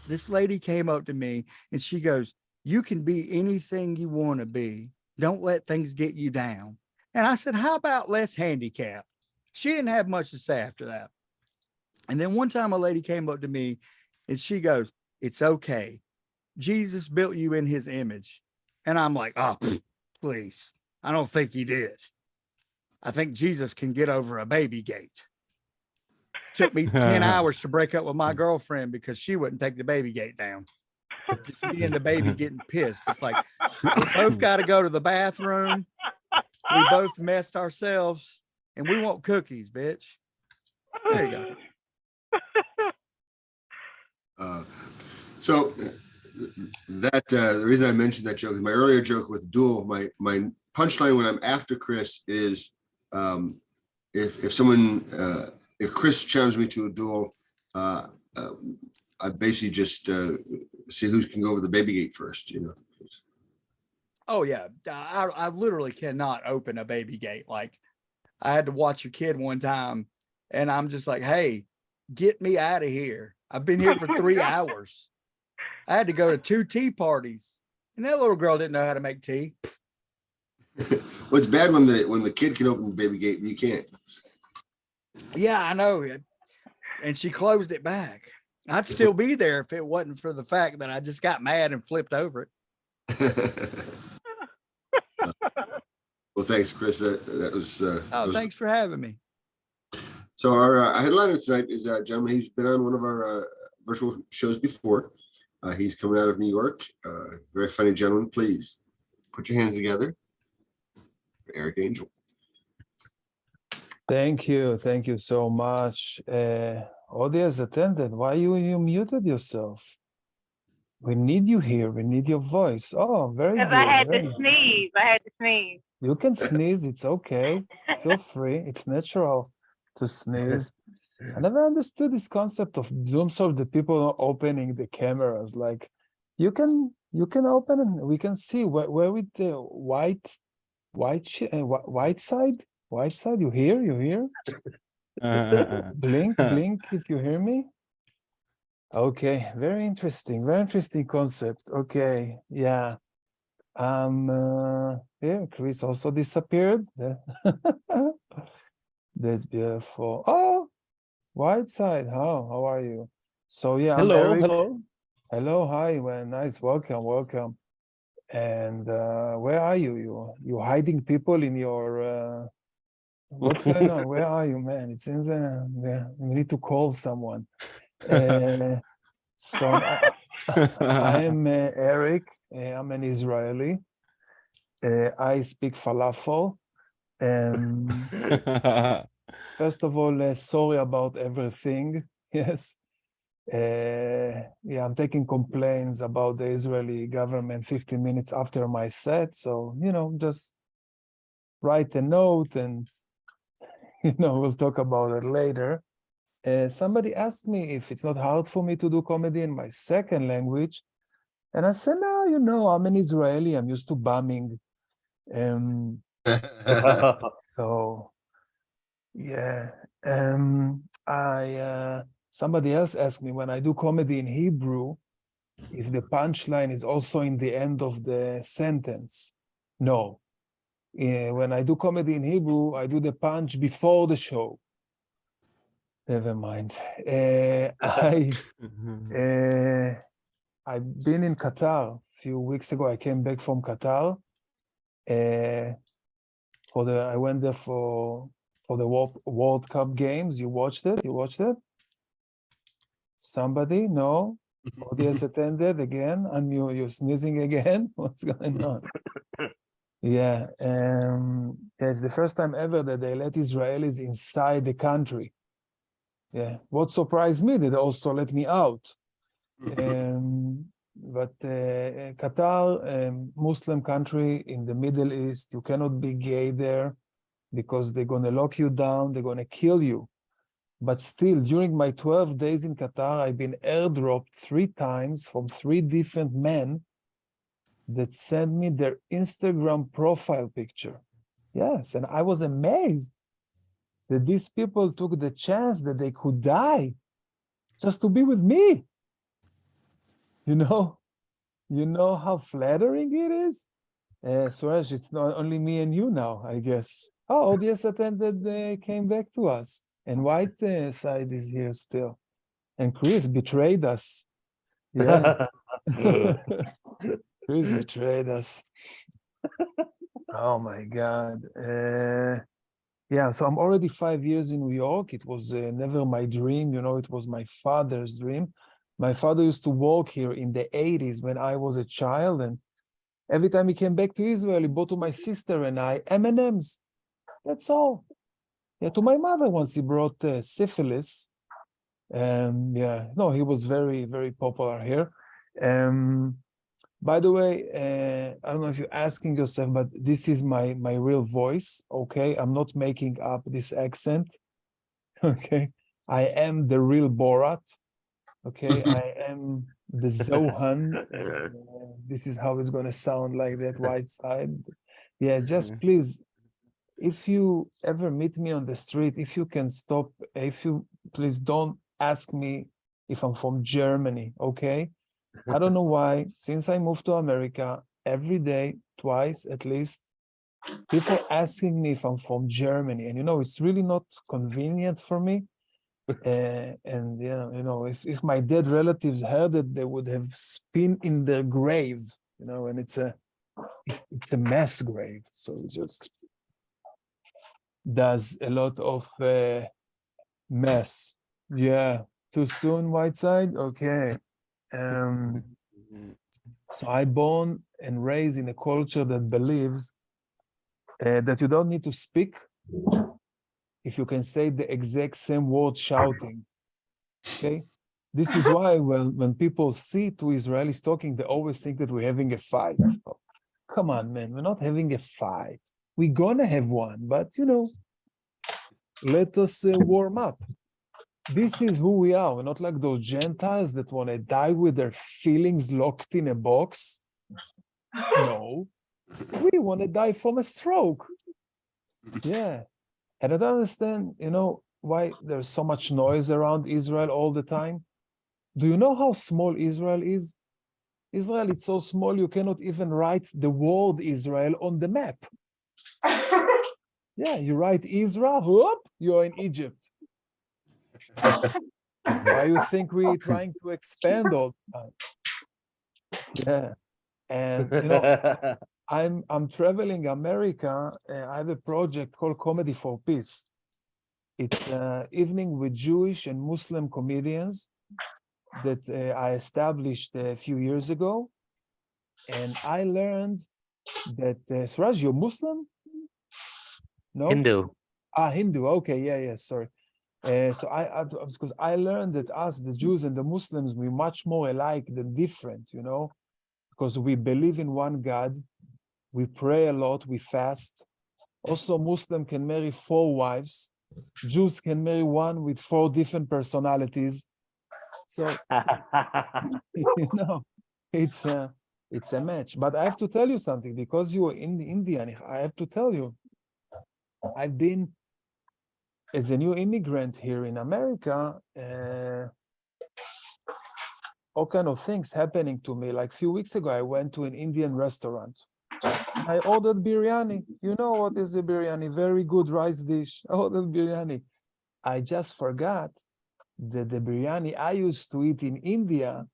this lady came up to me and she goes, you can be anything you want to be. Don't let things get you down. And I said, how about less handicap? She didn't have much to say after that. And then one time a lady came up to me and she goes, it's okay. Jesus built you in his image. And I'm like, oh, please. I don't think he did. I think Jesus can get over a baby gate. Took me 10 hours to break up with my girlfriend because she wouldn't take the baby gate down. Just me and the baby getting pissed. It's like, we both got to go to the bathroom. We both messed ourselves and we want cookies, bitch. There you go. So that the reason I mentioned that joke is my earlier joke with duel. My punchline when I'm after Chris is if someone if Chris challenged me to a duel, I basically just see who can go over the baby gate first. You know. Oh yeah, I literally cannot open a baby gate. Like I had to watch a kid one time, and I'm just like, hey, get me out of here. I've been here for 3 hours. I had to go to 2 tea parties, and that little girl didn't know how to make tea. Well, it's bad when the kid can open the baby gate and you can't. Yeah, I know it. And she closed it back. I'd still be there if it wasn't for the fact that I just got mad and flipped over it. Well, thanks, Chris. That was. Thanks for having me. So our headliner tonight is a gentleman who's been on one of our virtual shows before. He's coming out of New York. Very funny gentleman. Please put your hands together for Erik Angel. Thank you so much. Audience attendant, why you muted yourself? We need you here. We need your voice. Oh, very good. Because I had to sneeze. You can sneeze. It's okay. Feel free. It's natural to sneeze. I never understood this concept of Zoom, so the people opening the cameras. Like, you can open and we can see where with the white side. White side. You hear? Blink if you hear me. Okay, very interesting concept. Okay, yeah. Here, Chris also disappeared. That's beautiful. Oh, white side. How are you? So yeah, I'm Erik. Hello, hi, well, nice, welcome. And where are you? You hiding people in your what's going on? Where are you, man? It seems we need to call someone. So I am Erik. I'm an Israeli. I speak falafel. First of all, sorry about everything. Yes. I'm taking complaints about the Israeli government 15 minutes after my set. So, just write a note and, we'll talk about it later. Somebody asked me if it's not hard for me to do comedy in my second language. And I said, no, I'm an Israeli. I'm used to bombing. So, yeah. Somebody else asked me when I do comedy in Hebrew, if the punchline is also in the end of the sentence. No. When I do comedy in Hebrew, I do the punch before the show. Never mind. I've been in Qatar a few weeks ago. I came back from Qatar. I went there for the World Cup games. You watched it? Somebody? No? Audience attended again? And you're sneezing again? What's going on? Yeah. It's the first time ever that they let Israelis inside the country. Yeah. What surprised me, they also let me out. but Qatar, Muslim country in the Middle East, you cannot be gay there because they're going to lock you down, they're going to kill you. But still, during my 12 days in Qatar, I've been airdropped 3 times from 3 different men that sent me their Instagram profile picture. Yes, and I was amazed that these people took the chance that they could die just to be with me. You know how flattering it is? Suraj, it's not only me and you now, I guess. Oh, audience attended came back to us. And White side is here still. And Chris betrayed us. Yeah. Chris betrayed us. Oh my God. Yeah, so I'm already 5 years in New York. It was never my dream, it was my father's dream. My father used to walk here in the 80s when I was a child, and every time he came back to Israel, he bought to my sister and I M&Ms. That's all. Yeah, to my mother once he brought syphilis. Yeah, no, he was very, very popular here. By the way, I don't know if you're asking yourself, but this is my real voice, okay? I'm not making up this accent, okay? I am the real Borat, okay? I am the Zohan. This is how it's going to sound like that White side. Yeah, just please, if you ever meet me on the street, if you can stop, please don't ask me if I'm from Germany, okay? I don't know why, since I moved to America, every day, twice at least, people asking me if I'm from Germany. And it's really not convenient for me. And if my dead relatives heard it, they would have spin in their grave, and it's a mass grave. So it just does a lot of mess. Yeah. Too soon, Whiteside? Okay. So I born and raised in a culture that believes that you don't need to speak if you can say the exact same word shouting. Okay? This is why when people see 2 Israelis talking, they always think that we're having a fight. Oh, come on, man, we're not having a fight. We're gonna have one, but let us warm up. This is who we are. We're not like those Gentiles that want to die with their feelings locked in a box. No, we want to die from a stroke. Yeah. And I don't understand, why there's so much noise around Israel all the time. Do you know how small Israel is? Israel, it's so small you cannot even write the word Israel on the map. Yeah, you write Israel, whoop, you're in Egypt. Why you think we're trying to expand all the time? Yeah. And I'm traveling America. I have a project called Comedy for Peace. It's an evening with Jewish and Muslim comedians that I established a few years ago. And I learned that, Suraj, you're Muslim? No? Hindu. Hindu. Okay, yeah, sorry. So because I learned that us, the Jews and the Muslims, we're much more alike than different, because we believe in one God, we pray a lot, we fast. Also, Muslim can marry 4 wives. Jews can marry one with 4 different personalities. So, it's a match. But I have to tell you something, because you are in India, I have to tell you, I've been, as a new immigrant here in America, all kind of things happening to me. Like a few weeks ago, I went to an Indian restaurant. I ordered biryani. You know what is a biryani? Very good rice dish. I ordered biryani. I just forgot that the biryani I used to eat in India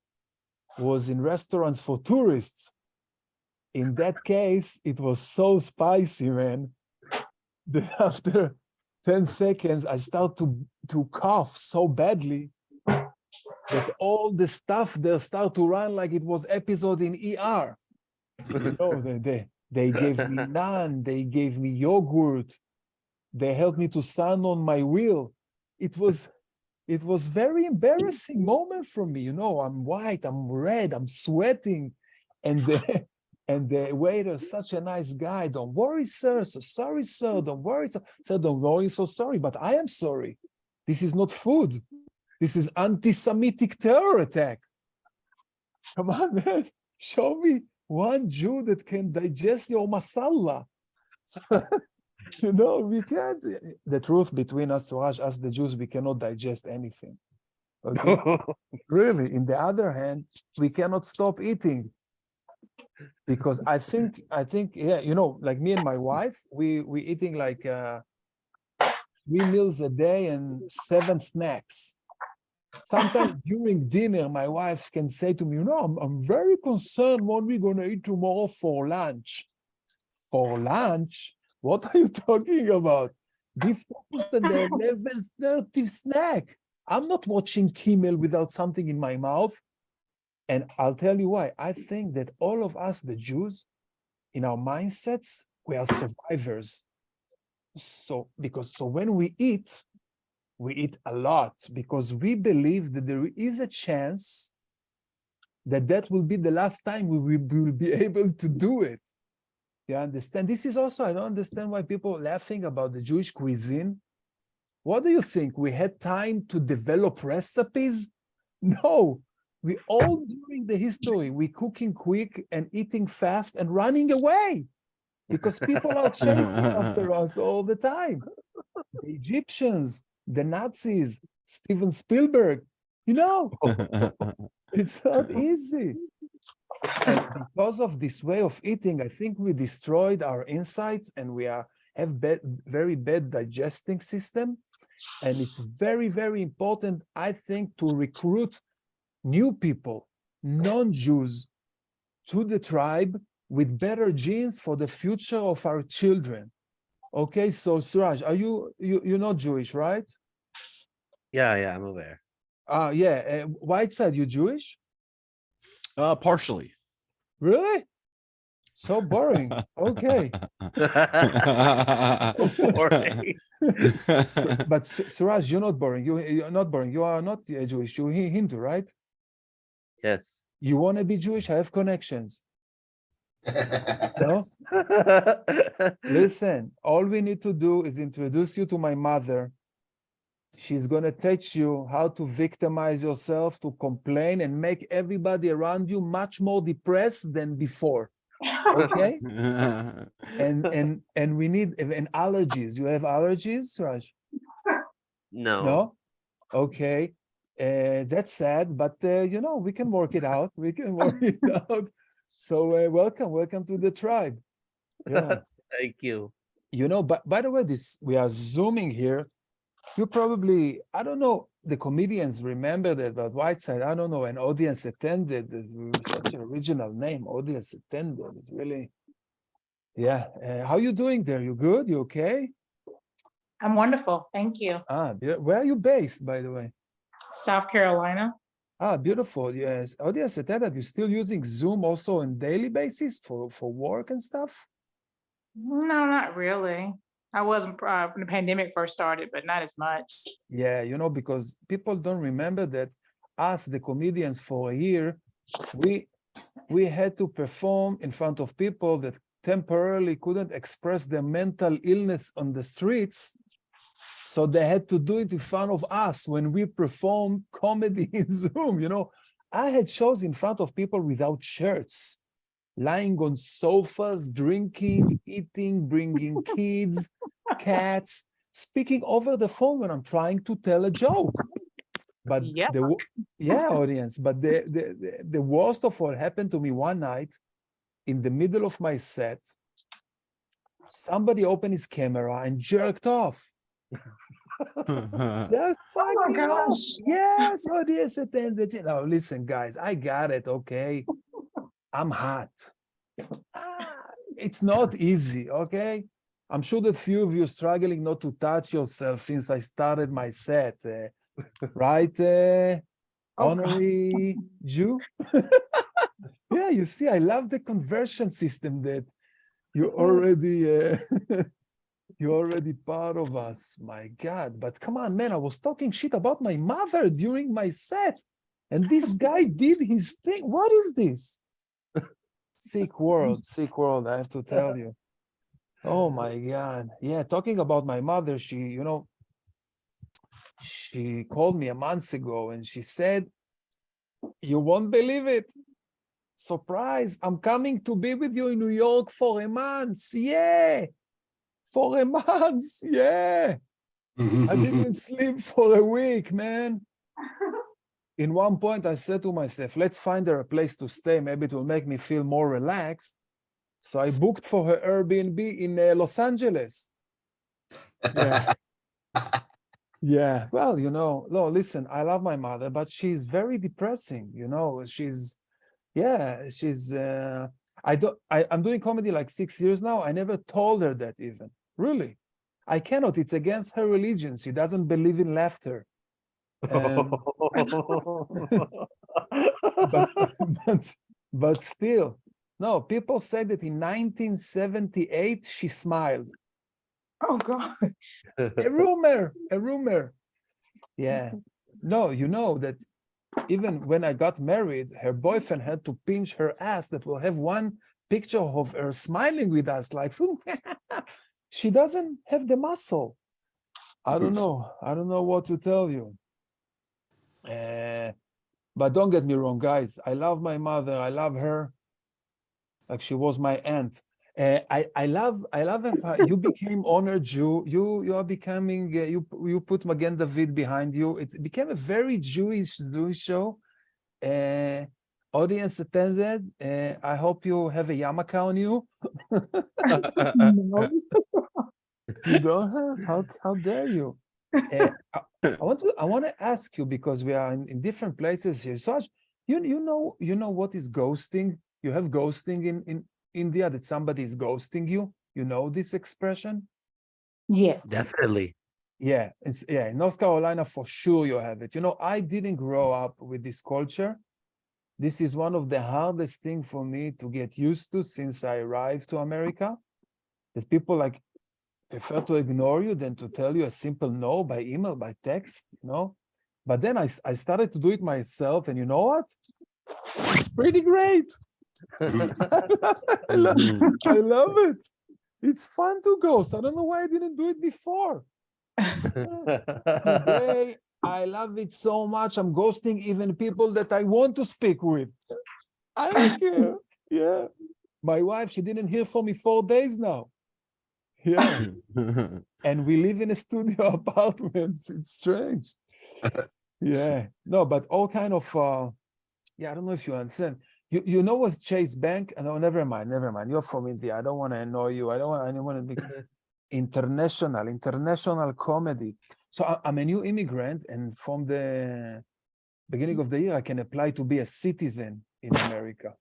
was in restaurants for tourists. In that case, it was so spicy, man, that after 10 seconds, I start to cough so badly that all the stuff there start to run like it was episode in ER. They gave me naan, they gave me yogurt, they helped me to stand on my wheel. It was it was very embarrassing moment for me. You know, I'm white, I'm red, I'm sweating, and the and the waiter, such a nice guy. Don't worry, sir. So sorry, sir. Don't worry, sir. Sir, don't worry. So sorry, but I am sorry. This is not food. This is anti-Semitic terror attack. Come on, man. Show me one Jew that can digest your masala. You know, we can't. The truth between us, Suraj, us the Jews, we cannot digest anything. Okay? Really. In the other hand, we cannot stop eating. Because I think, yeah, you know, like me and my wife, we eating like 3 meals a day and 7 snacks. Sometimes during dinner, my wife can say to me, you know, I'm very concerned what we're going to eat tomorrow for lunch. For lunch? What are you talking about? Be focused on the 11:30 snack. I'm not watching Kimmel without something in my mouth. And I'll tell you why. I think that all of us, the Jews, in our mindsets, we are survivors. So when we eat a lot because we believe that there is a chance that will be the last time we will be able to do it. You understand? This is also, I don't understand why people are laughing about the Jewish cuisine. What do you think? We had time to develop recipes? No. We all during the history, we cooking quick and eating fast and running away because people are chasing after us all the time. The Egyptians, the Nazis, Steven Spielberg, you know, it's not easy. And because of this way of eating, I think we destroyed our insights and we have very bad digesting system. And it's very, very important, I think, to recruit new people, non-Jews, to the tribe with better genes for the future of our children. Okay, so Suraj, are you're not Jewish, right? Yeah, I'm aware. Yeah. Whiteside, you Jewish? Partially. Really? So boring. Okay. Boring. But Suraj, you're not boring. You're not boring. You are not Jewish. You're Hindu, right? Yes. You want to be Jewish? I have connections. No? Listen, all we need to do is introduce you to my mother. She's going to teach you how to victimize yourself, to complain, and make everybody around you much more depressed than before. Okay? And we need allergies. You have allergies, Raj? No. No? Okay. That's sad, but you know, we can work it out. We can work it out. So welcome to the tribe. Yeah. Thank you. You know, but by the way, we are zooming here. You probably, I don't know, the comedians remember that, but Whiteside, I don't know, an audience attended, such an original name, audience attended. It's really, yeah. How you doing there? You good? You okay? I'm wonderful. Thank you. Where are you based, by the way? South Carolina. Beautiful. Yes. Audience attended. You're still using Zoom also on daily basis for work and stuff? No, not really. I wasn't when the pandemic first started, but not as much. Yeah, you know, because people don't remember that us, the comedians, for a year, we had to perform in front of people that temporarily couldn't express their mental illness on the streets. So they had to do it in front of us when we performed comedy in Zoom. You know, I had shows in front of people without shirts, lying on sofas, drinking, eating, bringing kids, cats, speaking over the phone when I'm trying to tell a joke. But audience. But the worst of what happened to me one night, in the middle of my set, somebody opened his camera and jerked off. Oh my gosh. Yes, audience attended. Now listen, guys, I got it. Okay, I'm hot. It's not easy. Okay, I'm sure that few of you are struggling not to touch yourself since I started my set. Right, honorary Jew? Yeah, you see, I love the conversion system that you already You're already part of us. My God. But come on, man. I was talking shit about my mother during my set. And this guy did his thing. What is this? Sick world, I have to tell you. Oh my God. Yeah, talking about my mother, she called me a month ago and she said, you won't believe it. Surprise, I'm coming to be with you in New York for a month. Yeah. For a month. Yeah. I didn't sleep for a week, man. In one point, I said to myself, let's find her a place to stay. Maybe it will make me feel more relaxed. So I booked for her Airbnb in Los Angeles. Yeah. Yeah. Well, no, listen, I love my mother, but she's very depressing. I'm doing comedy like 6 years now. I never told her that even. Really. I cannot. It's against her religion. She doesn't believe in laughter. And but, but still, no, people say that in 1978 she smiled. Oh God. A rumor. Yeah. No, you know that even when I got married, her boyfriend had to pinch her ass that will have one picture of her smiling with us, like she doesn't have the muscle. I don't know what to tell you. But don't get me wrong, guys. I love my mother. I love her like she was my aunt. I love if you became honor Jew. You are becoming. You put Magen David behind you. It became a very Jewish show. Audience attended. I hope you have a yarmulke on you. No. You don't have? How dare you? I want to ask you, because we are in different places here. Suraj, you know what is ghosting? You have ghosting in India, that somebody is ghosting you. You know this expression? Yes. Definitely. Yeah, in North Carolina for sure you have it. I didn't grow up with this culture. This is one of the hardest thing for me to get used to since I arrived to America. That people prefer to ignore you than to tell you a simple no by email, by text, But then I started to do it myself, and you know what? It's pretty great. I love it. It's fun to ghost. I don't know why I didn't do it before. Today, I love it so much. I'm ghosting even people that I want to speak with. I don't care. Yeah. My wife, she didn't hear from me 4 days now. Yeah. And we live in a studio apartment. It's strange. Yeah. No, but all kind of, I don't know if you understand. You know what's Chase Bank? No, never mind. You're from India. I don't want to annoy you. I don't want to be international comedy. So I'm a new immigrant, and from the beginning of the year, I can apply to be a citizen in America.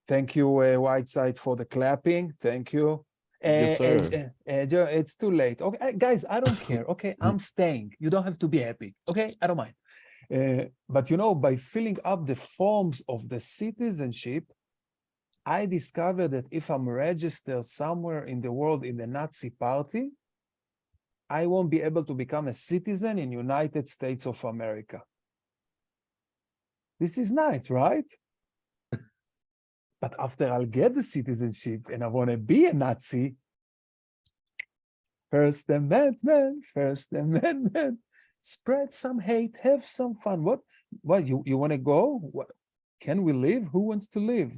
Thank you, Whiteside, for the clapping. Thank you. Yes, sir. Joe, it's too late. Okay, guys, I don't care. Okay, I'm staying. You don't have to be happy. Okay, I don't mind. But by filling up the forms of the citizenship, I discovered that if I'm registered somewhere in the world in the Nazi party, I won't be able to become a citizen in United States of America. This is nice, right? But after I'll get the citizenship and I want to be a Nazi, First Amendment, spread some hate, have some fun. What you want to go? What, can we live? Who wants to live?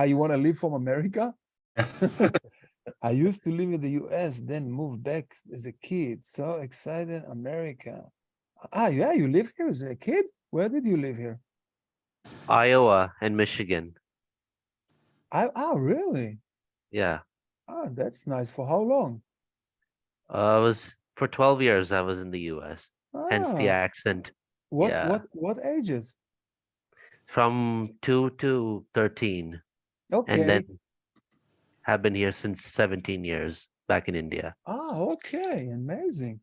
You want to live from America? I used to live in the US, then moved back as a kid. So excited, America. Yeah, you lived here as a kid? Where did you live here? Iowa and Michigan. Really? Yeah. That's nice. For how long? I was for 12 years I was in the US. Hence the accent. What ages? From 2 to 13. Okay. And then have been here since 17 years back in India. Okay. Amazing.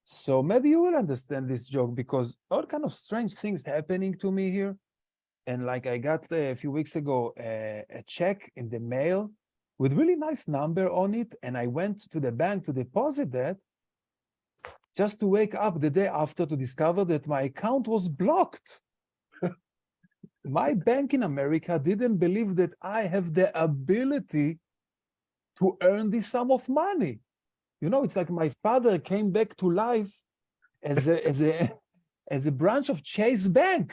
So maybe you will understand this joke, because all kind of strange things happening to me here. And I got a few weeks ago a check in the mail with really nice number on it. And I went to the bank to deposit that, just to wake up the day after to discover that my account was blocked. My bank in America didn't believe that I have the ability to earn this sum of money. You know, it's like my father came back to life as a branch of Chase Bank.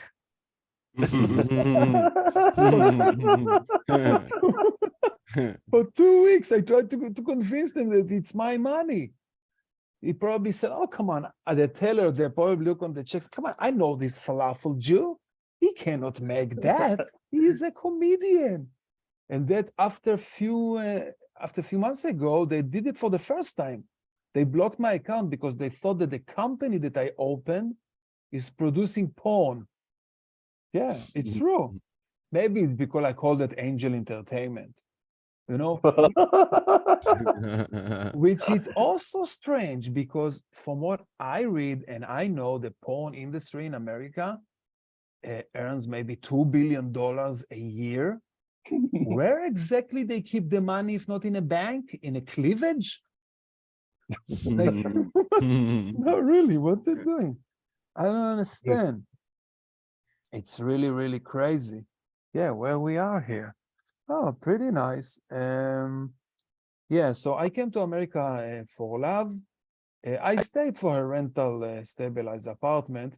For 2 weeks, I tried to convince them that it's my money. He probably said, "Oh, come on." The teller, they probably look on the checks. "Come on, I know this falafel Jew. He cannot make that. He is a comedian." And that after a few months ago, they did it for the first time. They blocked my account because they thought that the company that I opened is producing porn. Yeah, it's true. Maybe because I called it Angel Entertainment, you know, which is also strange because from what I read and I know, the porn industry in America earns maybe $2 billion a year. Where exactly they keep the money if not in a bank, in a cleavage? Like, no, really, what they're doing? I don't understand. It's really, really crazy. Yeah, where we are here. Oh, pretty nice. Yeah, so I came to America for love. I stayed for a rental stabilized apartment.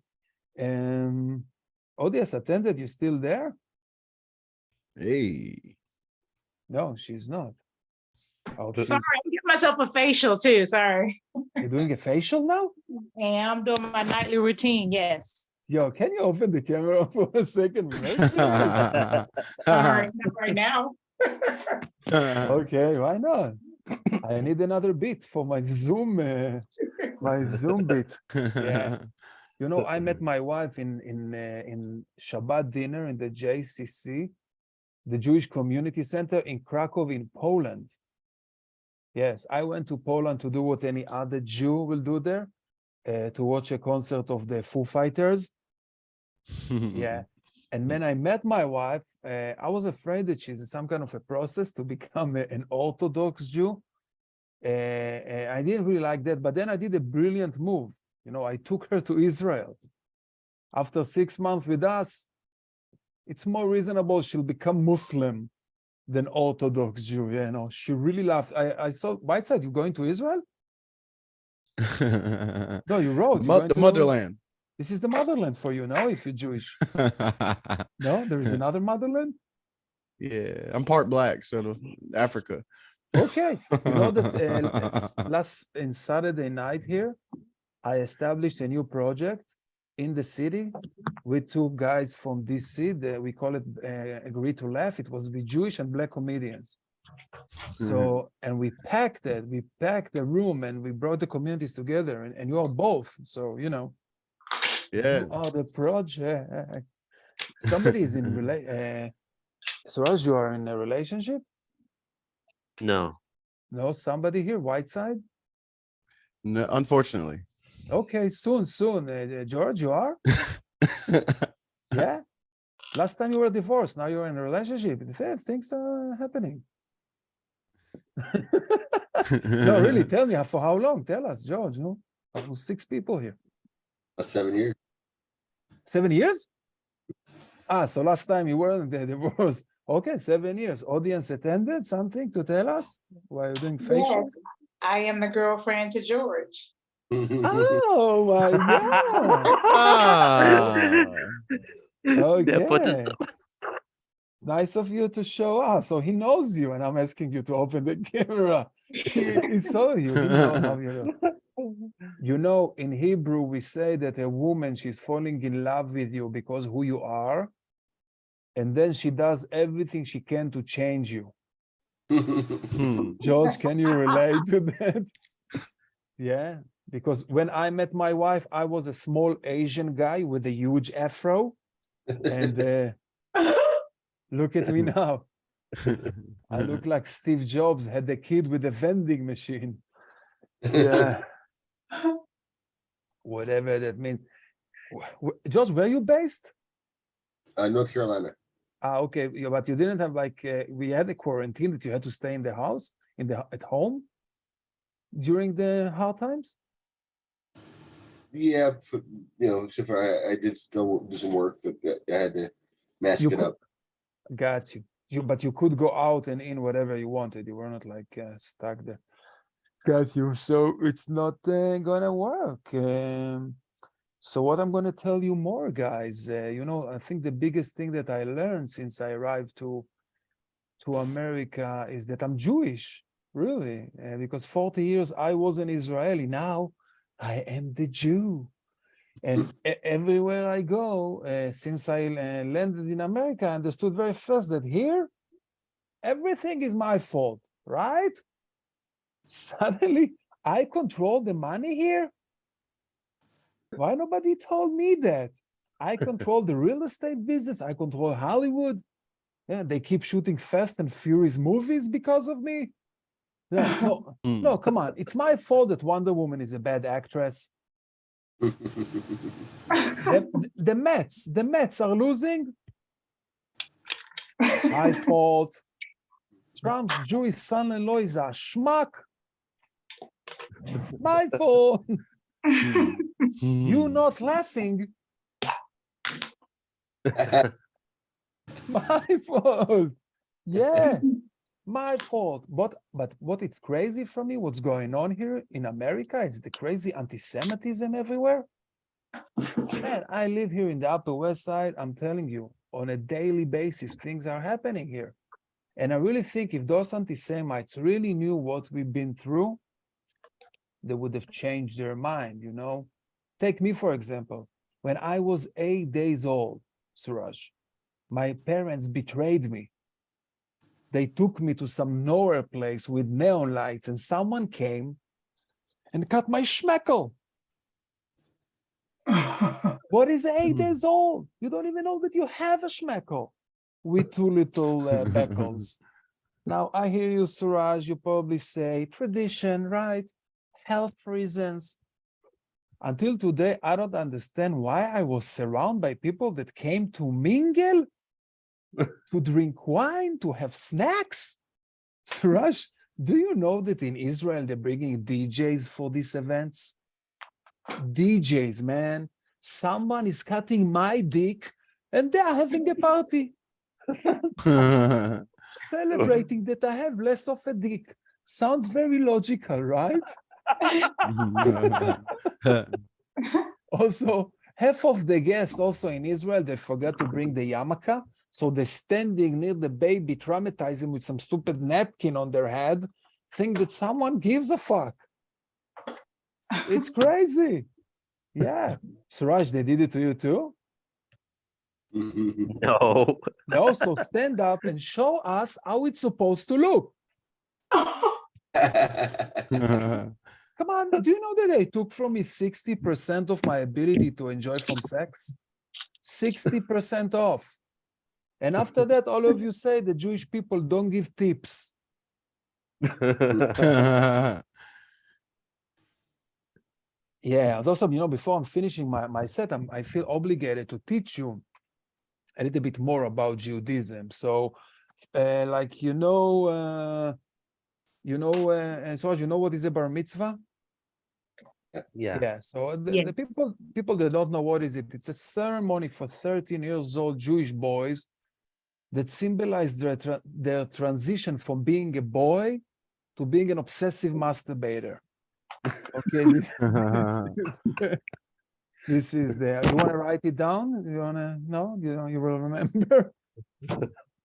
Audience attended, you still there? Hey. No, she's not. Oh, she's, Sorry, I'm giving myself a facial too. Sorry. you're doing a facial now? And I'm doing my nightly routine. Yes. Yo, can you open the camera for a second? Wait, please? Sorry, not right now. Okay, why not? I need another bit for my Zoom bit. Yeah. You know, I met my wife in Shabbat dinner in the JCC, the Jewish Community Center in Krakow in Poland. Yes, I went to Poland to do what any other Jew will do there, to watch a concert of the Foo Fighters. Yeah. And when I met my wife, I was afraid that she's some kind of a process to become an Orthodox Jew. I didn't really like that, but then I did a brilliant move. You know, I took her to Israel. After 6 months with us, it's more reasonable she'll become Muslim than Orthodox Jew. You know, she really laughed. I saw Whiteside, you going to Israel? No, you wrote. The motherland. This is the motherland for you now, if you're Jewish. No, there is another motherland? Yeah, I'm part black, so Africa. Okay. You know that in Saturday night here, I established a new project in the city with 2 guys from DC. We call it Agree to Laugh. It was with Jewish and black comedians. So, and we packed the room and we brought the communities together, and you are both. So, you know, Yeah. you are the project. Somebody is in Suraj, you are in a relationship? No. No, somebody here, Whiteside? No, unfortunately. Okay, soon. George, you are? Yeah? Last time you were divorced, now you're in a relationship. Things are happening. No, really, tell me, for how long? Tell us, George. No, 6 people here. 7 years. 7 years? So last time you were in the divorce. Okay, 7 years. Audience attended something to tell us while you're doing facial? Yes, I am the girlfriend to George. Oh my God. Ah. Okay. Nice of you to show us. So he knows you, and I'm asking you to open the camera. He saw you. He knows how you know. You know, in Hebrew, we say that a woman, she's falling in love with you because who you are, and then she does everything she can to change you. George, can you relate to that? Yeah, because when I met my wife, I was a small Asian guy with a huge afro, and look at me now. I look like Steve Jobs had a kid with a vending machine. Yeah. Whatever that means. George, where are you based? North Carolina. Okay, yeah, but you didn't have like we had a quarantine that you had to stay in the house, at home during the hard times. Yeah, except for I did still do some work, but I had to mask You it could, up. got you. But you could go out and in whatever you wanted. You were not like stuck there. Got you. So it's not gonna work. So what I'm gonna tell you more, guys. I think the biggest thing that I learned since I arrived to America is that I'm Jewish, really, because 40 years I was an Israeli. Now I am the Jew. And everywhere I go, since I landed in America, I understood very fast that here, everything is my fault, right? Suddenly, I control the money here. Why nobody told me that? I control the real estate business. I control Hollywood. Yeah, they keep shooting Fast and Furious movies because of me. Yeah, no, come on. It's my fault that Wonder Woman is a bad actress. The Mets are losing. My fault. Trump's Jewish son-in-law is a schmuck. My fault. You not laughing. My fault. Yeah, my fault. But what it's crazy for me, what's going on here in America, it's the crazy anti-Semitism everywhere. Man, I live here in the Upper West Side. I'm telling you, on a daily basis, things are happening here. And I really think if those anti-Semites really knew what we've been through, they would have changed their mind, Take me, for example. When I was 8 days old, Suraj, my parents betrayed me. They took me to some nowhere place with neon lights, and someone came and cut my schmeckle. What is 8 days old? You don't even know that you have a schmeckle with 2 little beckles. Now, I hear you, Suraj, you probably say tradition, right? Health reasons. Until today, I don't understand why I was surrounded by people that came to mingle, to drink wine, to have snacks. Suraj, do you know that in Israel, they're bringing DJs for these events? DJs, man. Someone is cutting my dick and they are having a party. Celebrating that I have less of a dick. Sounds very logical, right? Also, half of the guests also in Israel, they forgot to bring the yarmulke. So they're standing near the baby, traumatizing with some stupid napkin on their head, think that someone gives a fuck. It's crazy. Yeah. Suraj, they did it to you too? No. No, so stand up and show us how it's supposed to look. Come on, do you know that they took from me 60% of my ability to enjoy from sex? 60% off. And after that, all of you say the Jewish people don't give tips. Yeah, also, before I'm finishing my set, I feel obligated to teach you a little bit more about Judaism. So, Suraj, you know what is a bar mitzvah? Yeah. Yeah. So the Yes. people that don't know what is it, it's a ceremony for 13 years old Jewish boys that symbolize their transition from being a boy to being an obsessive masturbator. Okay. This is the. You want to write it down? You want to know? You will remember.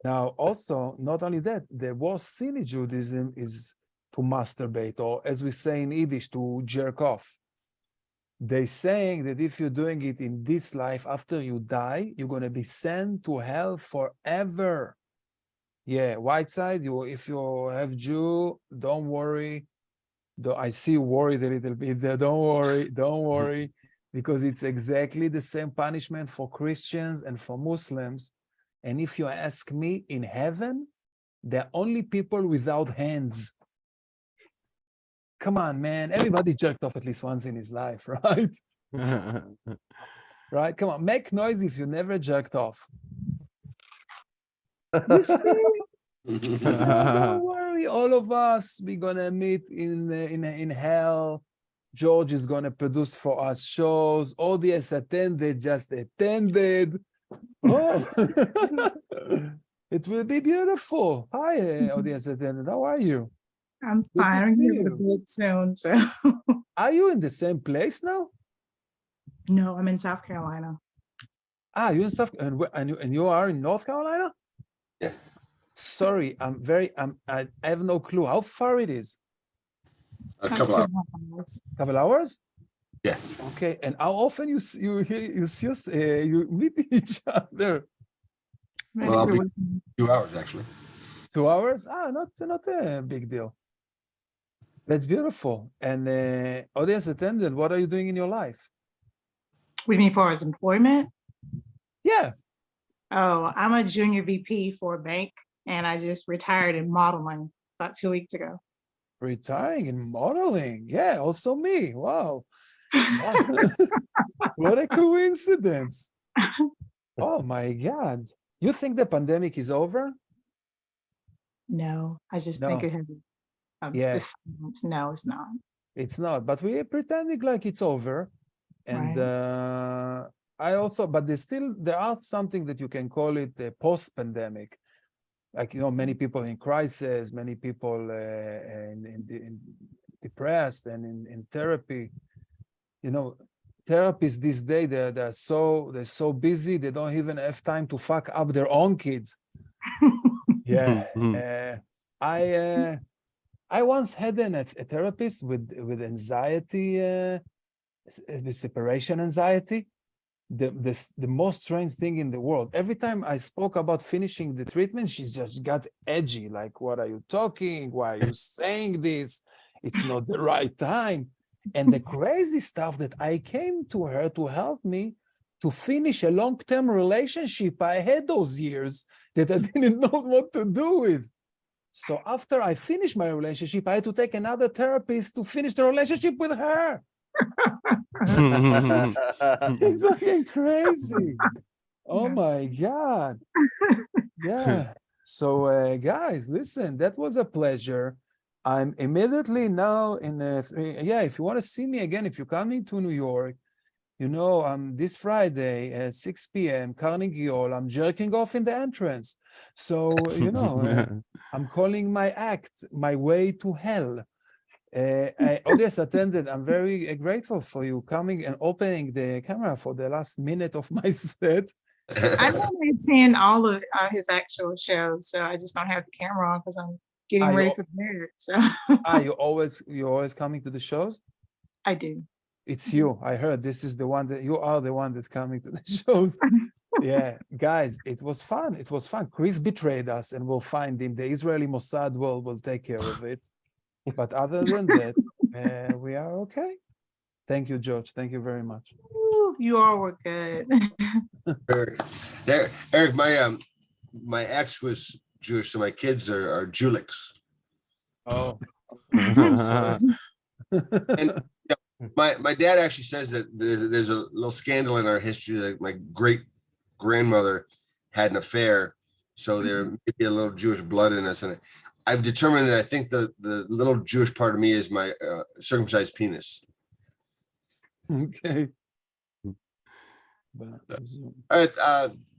Now, also, not only that, the worst sin in Judaism is to masturbate, or as we say in Yiddish, to jerk off. They're saying that if you're doing it in this life, after you die, you're going to be sent to hell forever. Yeah, white side, if you have Jew, don't worry. I see you worried a little bit there. Don't worry, because it's exactly the same punishment for Christians and for Muslims. And if you ask me, in heaven, they're only people without hands. Come on, man. Everybody jerked off at least once in his life, right? Right? Come on, make noise if you never jerked off. You see? So don't worry, all of us, we're gonna meet in hell. George is gonna produce for us shows. Audience attended, just attended. Oh, it will be beautiful. Hi, audience attendant. How are you? I'm Good to fine. I'm see gonna go to you. bed soon. So Are you in the same place now? no, I'm in South Carolina. Ah, you in South and you are in North Carolina? Yeah. Sorry, I have no clue how far it is. A About couple hours. 2.5 hours. Couple hours? Yeah. Okay, and how often you see us, you meet each other? Maybe Well, I'll every be weekend. 2 hours actually. 2 hours? Ah, not a big deal. That's beautiful. And audience attendant, what are you doing in your life? What do you mean for his employment? Yeah, Oh, I'm a junior VP for a bank, and I just retired in modeling about 2 weeks ago. retiring in modeling. Yeah, also me. Wow. Wow. What a coincidence. Oh my God. You think the pandemic is over? No, I just think No. it has Yeah, this. No, it's not. it's not, but we're pretending like it's over. And Right. I also, but there are something that you can call it a post-pandemic. Like, many people in crisis, many people in depressed and in therapy. Therapists these days, they're so busy, they don't even have time to fuck up their own kids. Yeah. I once had a therapist with anxiety, with separation anxiety. The most strange thing in the world. Every time I spoke about finishing the treatment, she just got edgy. Like, what are you talking? Why are you saying this? It's not the right time. And the crazy stuff that I came to her to help me to finish a long-term relationship I had those years that I didn't know what to do with. So after I finished my relationship, I had to take another therapist to finish the relationship with her. It's fucking crazy. Oh Yeah. my God. Yeah. So, guys, listen, that was a pleasure. I'm immediately now if you want to see me again, if you're coming to New York, this Friday at 6 p.m., Carnegie Hall, I'm jerking off in the entrance. So, I'm calling my act, My Way to Hell. Audience attendant, I'm very grateful for you coming and opening the camera for the last minute of my set. I normally attend all of his actual shows, so I just don't have the camera on because I'm getting ready for bed. So You're always coming to the shows? I do. It's you. I heard this is the one that you are the one that's coming to the shows. Yeah, guys, it was fun. It was fun. Chris betrayed us and we'll find him. The Israeli Mossad will take care of it. But other than that, we are okay. Thank you, George. Thank you very much. Ooh, you all were good. Eric, my ex was Jewish, so my kids are Juliks. Oh, I'm so sorry. And my dad actually says that there's a little scandal in our history that my great grandmother had an affair, so there may be a little Jewish blood in us, and I've determined that I think the little Jewish part of me is my circumcised penis. Okay. All right,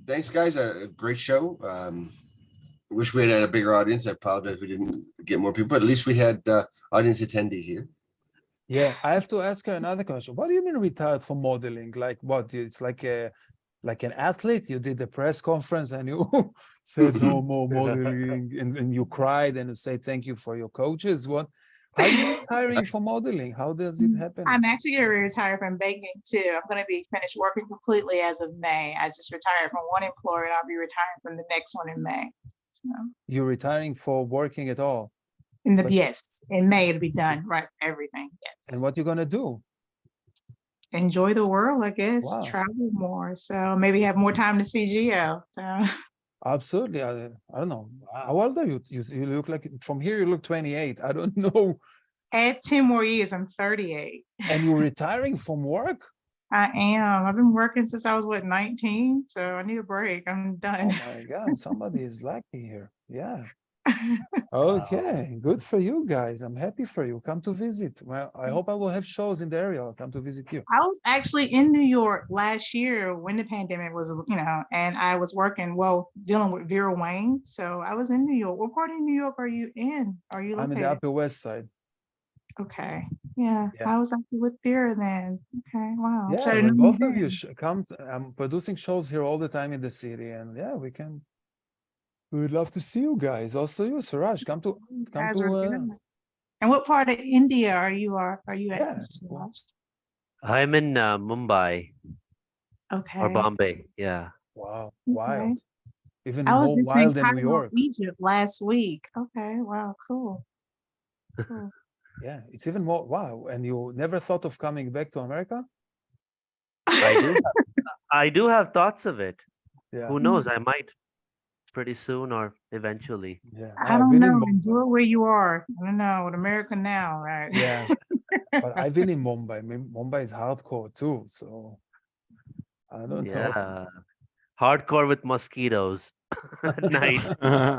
thanks, guys. A great show. Wish we had a bigger audience. I apologize if we didn't get more people, but at least we had audience attendee here. Yeah, I have to ask her another question. What do you mean retired from modeling? Like what? It's like an athlete. You did a press conference and you said no more modeling, and you cried and you say thank you for your coaches. What? How are you retiring from modeling? How does it happen? I'm actually going to retire from banking too. I'm going to be finished working completely as of May. I just retired from one employer and I'll be retiring from the next one in May. So, You're retiring for working at all? yes, in May it'll be done, right? Everything. Yes. And what you gonna do? Enjoy the world, I guess. Wow. Travel more. So maybe have more time to see Geo. So Absolutely. I don't know. How old are you? You look like, from here you look 28. I don't know. add 10 more years, I'm 38. And you're retiring from work? I am. I've been working since I was, what, 19? So I need a break. I'm Oh done. my God, somebody is lucky here. Yeah. Okay, good for you guys. I'm happy for you. Come to visit. Well, I hope I will have shows in the area. I'll come to visit you. I was actually in New York last year when the pandemic was, and I was working, well, dealing with Vera Wayne. So I was in New York. What part of New York are you in? Are you I'm in the located? Upper West Side. Okay. Yeah. Yeah. I was actually with Vera then. Okay. Wow. Yeah, Should have when known both of you then. come, I'm producing shows here all the time in the city, and yeah, we would love to see you guys. Also, you, Suraj, You come guys were to, good. And what part of India are you at? yeah. Suraj? I'm in Mumbai or Okay. Bombay. Yeah. Wow, Okay. wild. Even I was more in wild St. than New Cairo, York. Egypt last week. Okay. Wow. Cool. Cool. Yeah, it's even more, wow. And you never thought of coming back to America? I do have thoughts of it. Yeah, Who knows? I might pretty soon or eventually. yeah. I I've don't been in know. Mumbai. Enjoy where you are. I don't know. With America now, right? Yeah, but I've been in Mumbai. Mumbai is hardcore too, so I don't know. Yeah. Hardcore with mosquitoes at night.